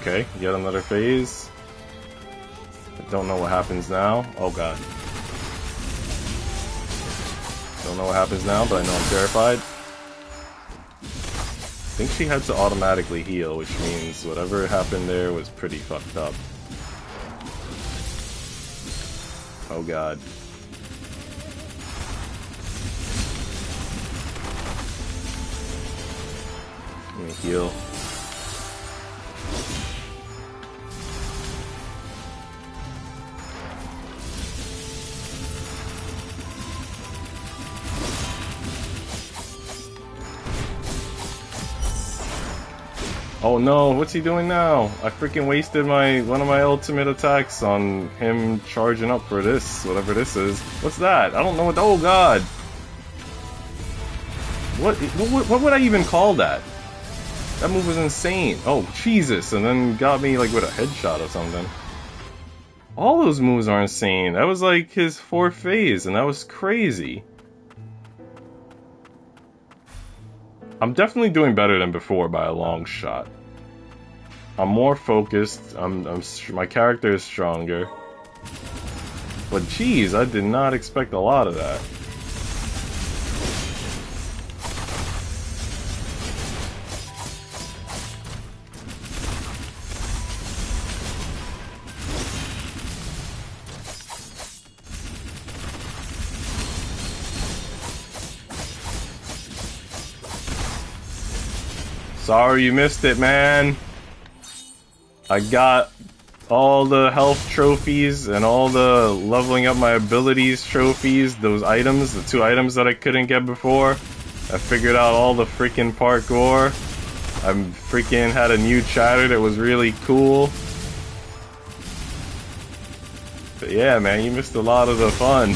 Okay, yet another phase. I don't know what happens now. Oh god. Don't know what happens now, but I know I'm terrified. I think she had to automatically heal, which means whatever happened there was pretty fucked up. Oh god. Let me heal. Oh no, what's he doing now? I freaking wasted one of my ultimate attacks on him charging up for this, whatever this is. What's that? I don't know what... Oh god! What would I even call that? That move was insane. Oh, Jesus, and then got me like with a headshot or something. All those moves are insane. That was like his 4th phase, and that was crazy. I'm definitely doing better than before by a long shot. I'm more focused. My character is stronger. But geez, I did not expect a lot of that. Sorry you missed it, man. I got all the health trophies and all the leveling up my abilities trophies, those items, the 2 items that I couldn't get before. I figured out all the freaking parkour. I freaking had a new chatter that was really cool. But yeah, man, you missed a lot of the fun.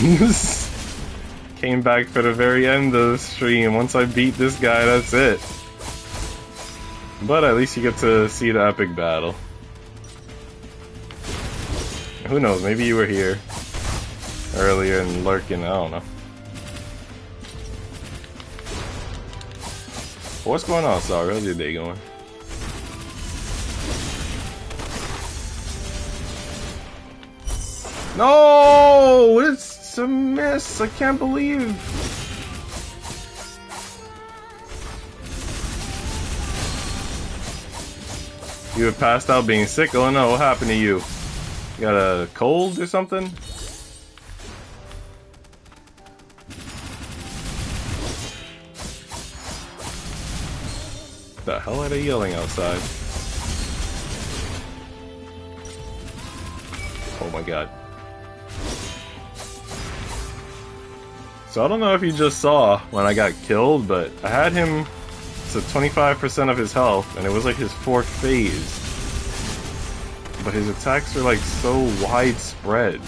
Came back for the very end of the stream. Once I beat this guy, that's it. But at least you get to see the epic battle. Who knows, maybe you were here earlier and lurking, I don't know. What's going on, Sorry? How's your day going? No! It's a miss! I can't believe... You have passed out being sick? Oh no, what happened to you? You got a cold or something? The hell are they yelling outside? Oh my god. So I don't know if you just saw when I got killed, but I had him to 25% of his health, and it was like his 4th phase. But his attacks are like so widespread.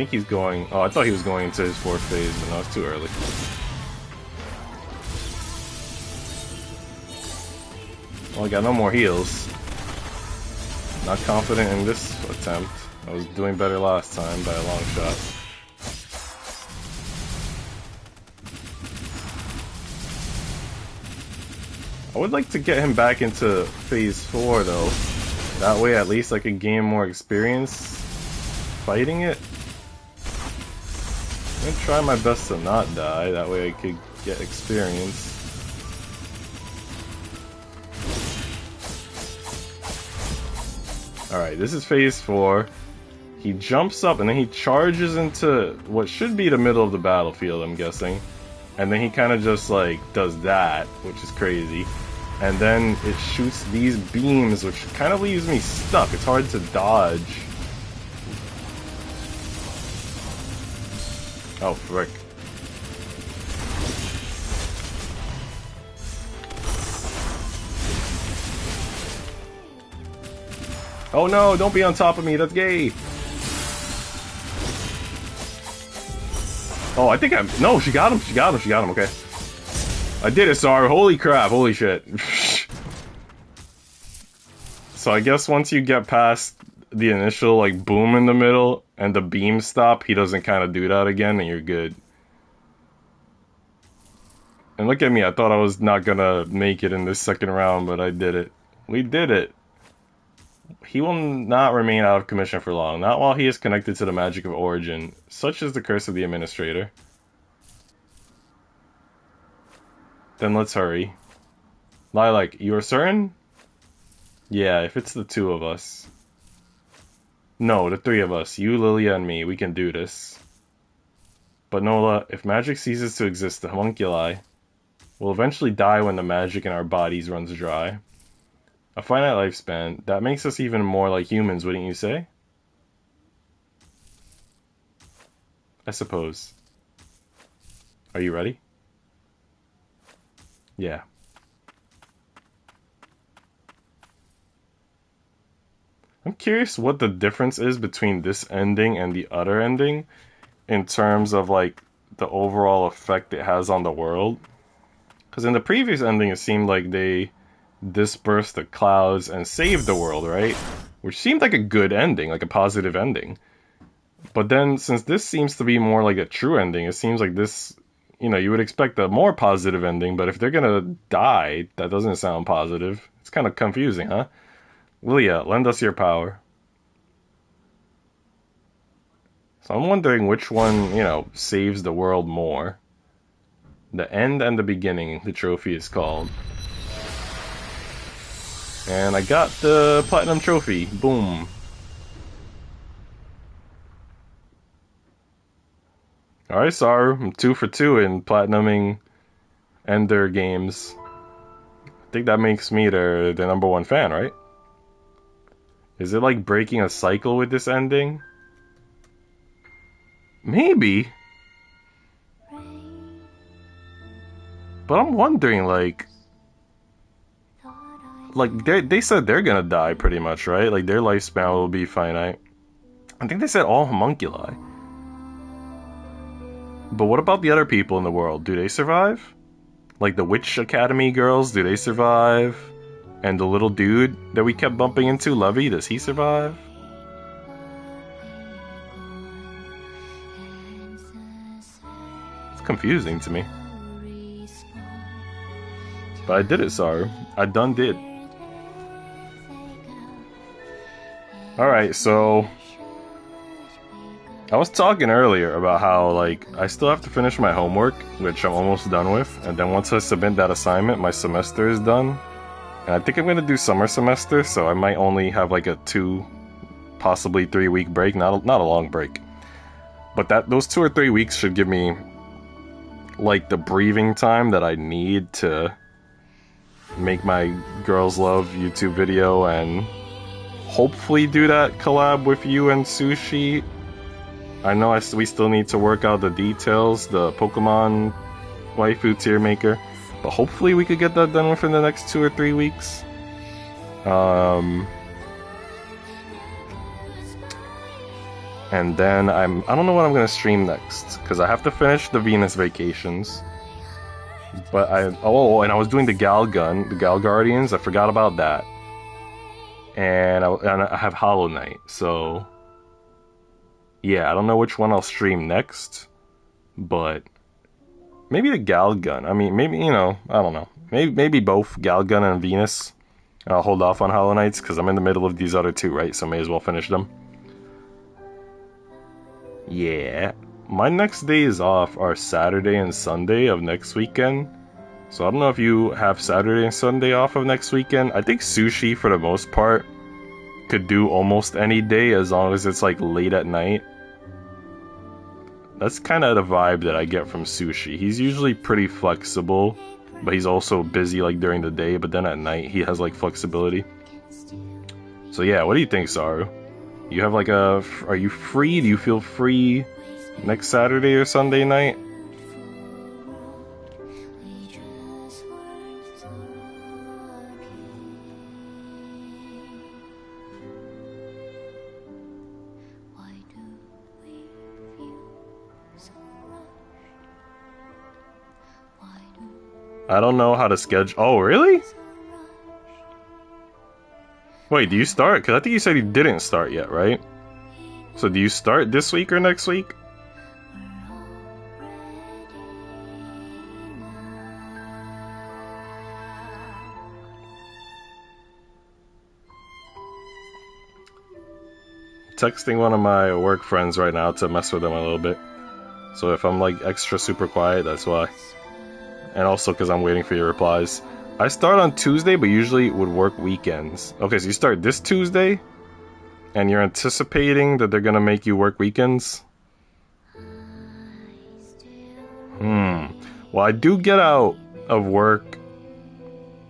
think he's going... Oh, I thought he was going into his 4th phase, but no, it's too early. Well, I got no more heals. Not confident in this attempt. I was doing better last time by a long shot. I would like to get him back into phase 4 though. That way at least I could gain more experience fighting it. I'm gonna try my best to not die, that way I could get experience. Alright, this is phase 4. He jumps up and then he charges into what should be the middle of the battlefield, I'm guessing. And then he kind of just like does that, which is crazy. And then it shoots these beams, which kind of leaves me stuck. It's hard to dodge. Oh, frick. Oh no, don't be on top of me, that's gay! Oh, I think I'm... No, she got him, okay. I did it, sorry. Holy crap, holy shit. So I guess once you get past the initial, like, boom in the middle, and the beam stop, he doesn't kind of do that again, and you're good. And look at me, I thought I was not gonna make it in this second round, but I did it. We did it. He will not remain out of commission for long, not while he is connected to the magic of origin. Such is the curse of the administrator. Then let's hurry. Lilac, you are certain? Yeah, if it's the 2 of us. No, the 3 of us. You, Lilia, and me. We can do this. But Nola, if magic ceases to exist, the homunculi will eventually die when the magic in our bodies runs dry. A finite lifespan. That makes us even more like humans, wouldn't you say? I suppose. Are you ready? Yeah. I'm curious what the difference is between this ending and the other ending in terms of like the overall effect it has on the world. Because in the previous ending it seemed like they dispersed the clouds and saved the world, right? Which seemed like a good ending, like a positive ending. But then since this seems to be more like a true ending, it seems like this... You know, you would expect a more positive ending, but if they're gonna die, that doesn't sound positive. It's kind of confusing, huh? Lilia, lend us your power. So I'm wondering which one, you know, saves the world more. The end and the beginning, the trophy is called. And I got the platinum trophy. Boom. Alright, Saru, I'm 2 for 2 in platinuming Ender games. I think that makes me the #1 fan, right? Is it like breaking a cycle with this ending? Maybe. But I'm wondering, like they said they're gonna die pretty much, right? Like their lifespan will be finite. I think they said all homunculi. But what about the other people in the world? Do they survive? Like the Witch Academy girls, do they survive? And the little dude that we kept bumping into, Lovey, does he survive? It's confusing to me. But I did it, Saru. I done did. Alright, so... I was talking earlier about how, like, I still have to finish my homework, which I'm almost done with, and then once I submit that assignment, my semester is done. And I think I'm gonna do summer semester, so I might only have, like, a 2, possibly 3 week break, not a long break. But those 2 or 3 weeks should give me, like, the breathing time that I need to make my Girls Love YouTube video and hopefully do that collab with you and Sushi. I know we still need to work out the details, the Pokemon waifu tier maker, but hopefully we could get that done within the next 2 or 3 weeks. And then I don't know what I'm gonna stream next because I have to finish the Venus Vacations. But and I was doing the Gal Guardians. I forgot about that. And I have Hollow Knight. So yeah, I don't know which one I'll stream next, but maybe the Galgun. I mean, maybe, you know, I don't know. Maybe both Galgun and Venus. I'll hold off on Hollow Knights because I'm in the middle of these other two, right? So may as well finish them. Yeah. My next days off are Saturday and Sunday of next weekend. So I don't know if you have Saturday and Sunday off of next weekend. I think Sushi, for the most part, could do almost any day as long as it's like late at night. That's kind of the vibe that I get from Sushi. He's usually pretty flexible, but he's also busy like during the day, but then at night he has like flexibility. So yeah, what do you think, Saru? You have like are you free? Do you feel free next Saturday or Sunday night? I don't know how to schedule. Oh, really? Wait, do you start? Because I think you said you didn't start yet, right? So do you start this week or next week? Texting one of my work friends right now to mess with them a little bit. So if I'm like extra super quiet, that's why. And also because I'm waiting for your replies. I start on Tuesday, but usually would work weekends. Okay, so you start this Tuesday, and you're anticipating that they're gonna make you work weekends? Well, I do get out of work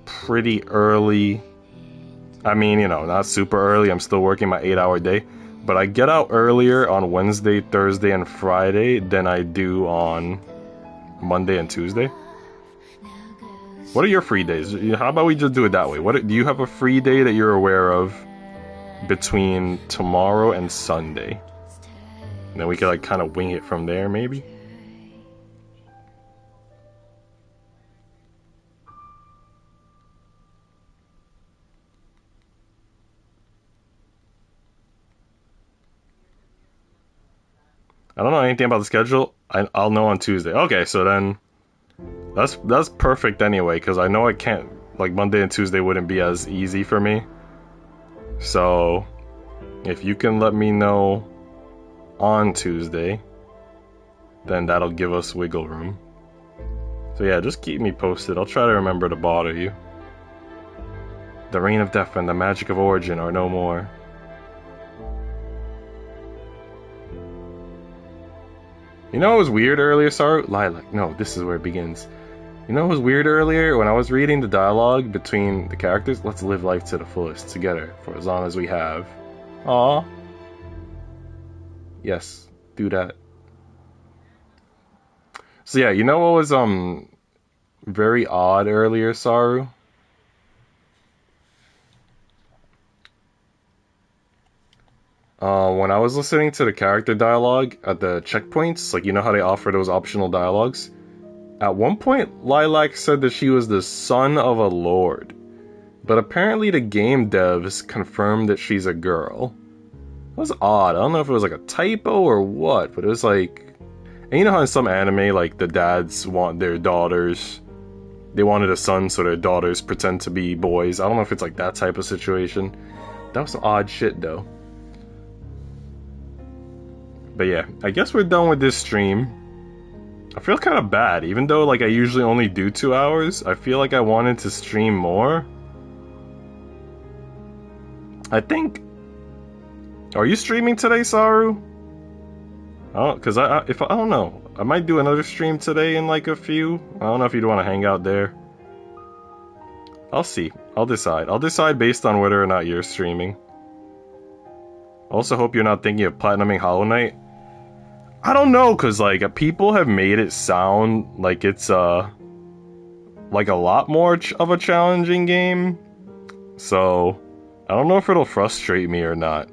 pretty early. I mean, you know, not super early. I'm still working my 8-hour day. But I get out earlier on Wednesday, Thursday, and Friday than I do on Monday and Tuesday. What are your free days? How about we just do it that way? Do you have a free day that you're aware of between tomorrow and Sunday? And then we could like kind of wing it from there, maybe? I don't know anything about the schedule. I'll know on Tuesday. Okay, so then that's perfect anyway, because I know I can't, like Monday and Tuesday wouldn't be as easy for me. So if you can let me know on Tuesday, then that'll give us wiggle room. So yeah, just keep me posted. I'll try to remember to bother you. The reign of death and the magic of origin are no more. You know what was weird earlier, Saru? Lilac. No, this is where it begins. You know what was weird earlier? When I was reading the dialogue between the characters? Let's live life to the fullest together for as long as we have. Aww. Yes, do that. So yeah, you know what was very odd earlier, Saru? When I was listening to the character dialogue at the checkpoints, like you know how they offer those optional dialogues? At one point, Lilac said that she was the son of a lord. But apparently the game devs confirmed that she's a girl. It was odd. I don't know if it was like a typo or what, but it was like... And you know how in some anime, like, the dads want their daughters... They wanted a son so their daughters pretend to be boys. I don't know if it's like that type of situation. That was some odd shit, though. But yeah, I guess we're done with this stream. I feel kind of bad, even though like I usually only do 2 hours. I feel like I wanted to stream more. I think... Are you streaming today, Saru? Oh, because I don't know. I might do another stream today in like a few. I don't know if you'd want to hang out there. I'll see. I'll decide. I'll decide based on whether or not you're streaming. Also hope you're not thinking of platinuming Hollow Knight. I don't know, cause like people have made it sound like it's like a lot more of a challenging game. So I don't know if it'll frustrate me or not.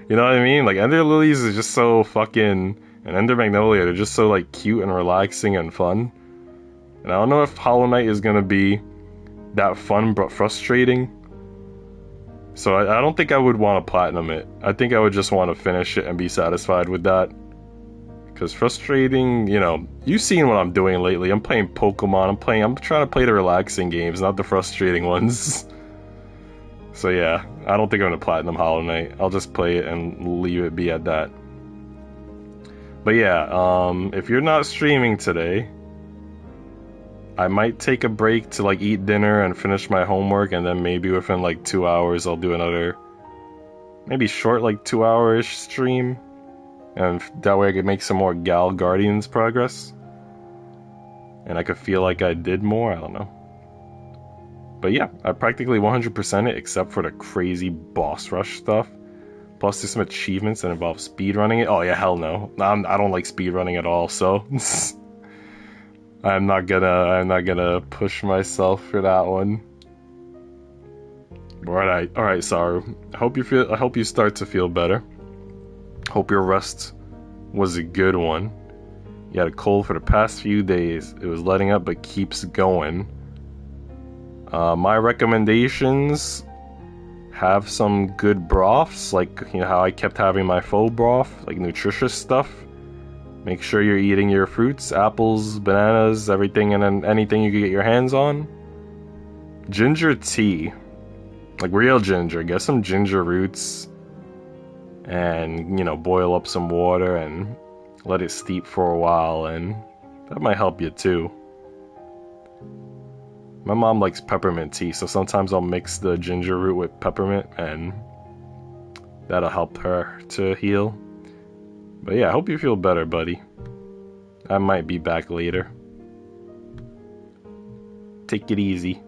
You know what I mean? Like, Ender Lilies is just so fucking... And Ender Magnolia, they're just so, like, cute and relaxing and fun. And I don't know if Hollow Knight is gonna be that fun but frustrating. So I don't think I would want to platinum it. I think I would just want to finish it and be satisfied with that. Because frustrating, you know, you've seen what I'm doing lately. I'm playing Pokemon, I'm trying to play the relaxing games, not the frustrating ones. So yeah, I don't think I'm gonna platinum Hollow Knight. I'll just play it and leave it be at that. But yeah, if you're not streaming today, I might take a break to like eat dinner and finish my homework, and then maybe within like 2 hours I'll do another, maybe short, like 2 hour-ish stream. And that way I could make some more Gal Guardians progress. And I could feel like I did more, I don't know. But yeah, I practically 100% it except for the crazy boss rush stuff. Plus there's some achievements that involve speedrunning it. Oh yeah, hell no. I don't like speedrunning at all, so... I'm not gonna push myself for that one. Alright, Saru. I hope you start to feel better. Hope your rest was a good one. You had a cold for the past few days. It was letting up but keeps going. My recommendations: have some good broths, like, you know how I kept having my faux broth, like nutritious stuff. Make sure you're eating your fruits, apples, bananas, everything, and then anything you can get your hands on. Ginger tea, like real ginger. Get some ginger roots and, you know, boil up some water and let it steep for a while, and that might help you too. My mom likes peppermint tea, so sometimes I'll mix the ginger root with peppermint, and that'll help her to heal. But yeah, I hope you feel better, buddy. I might be back later. Take it easy.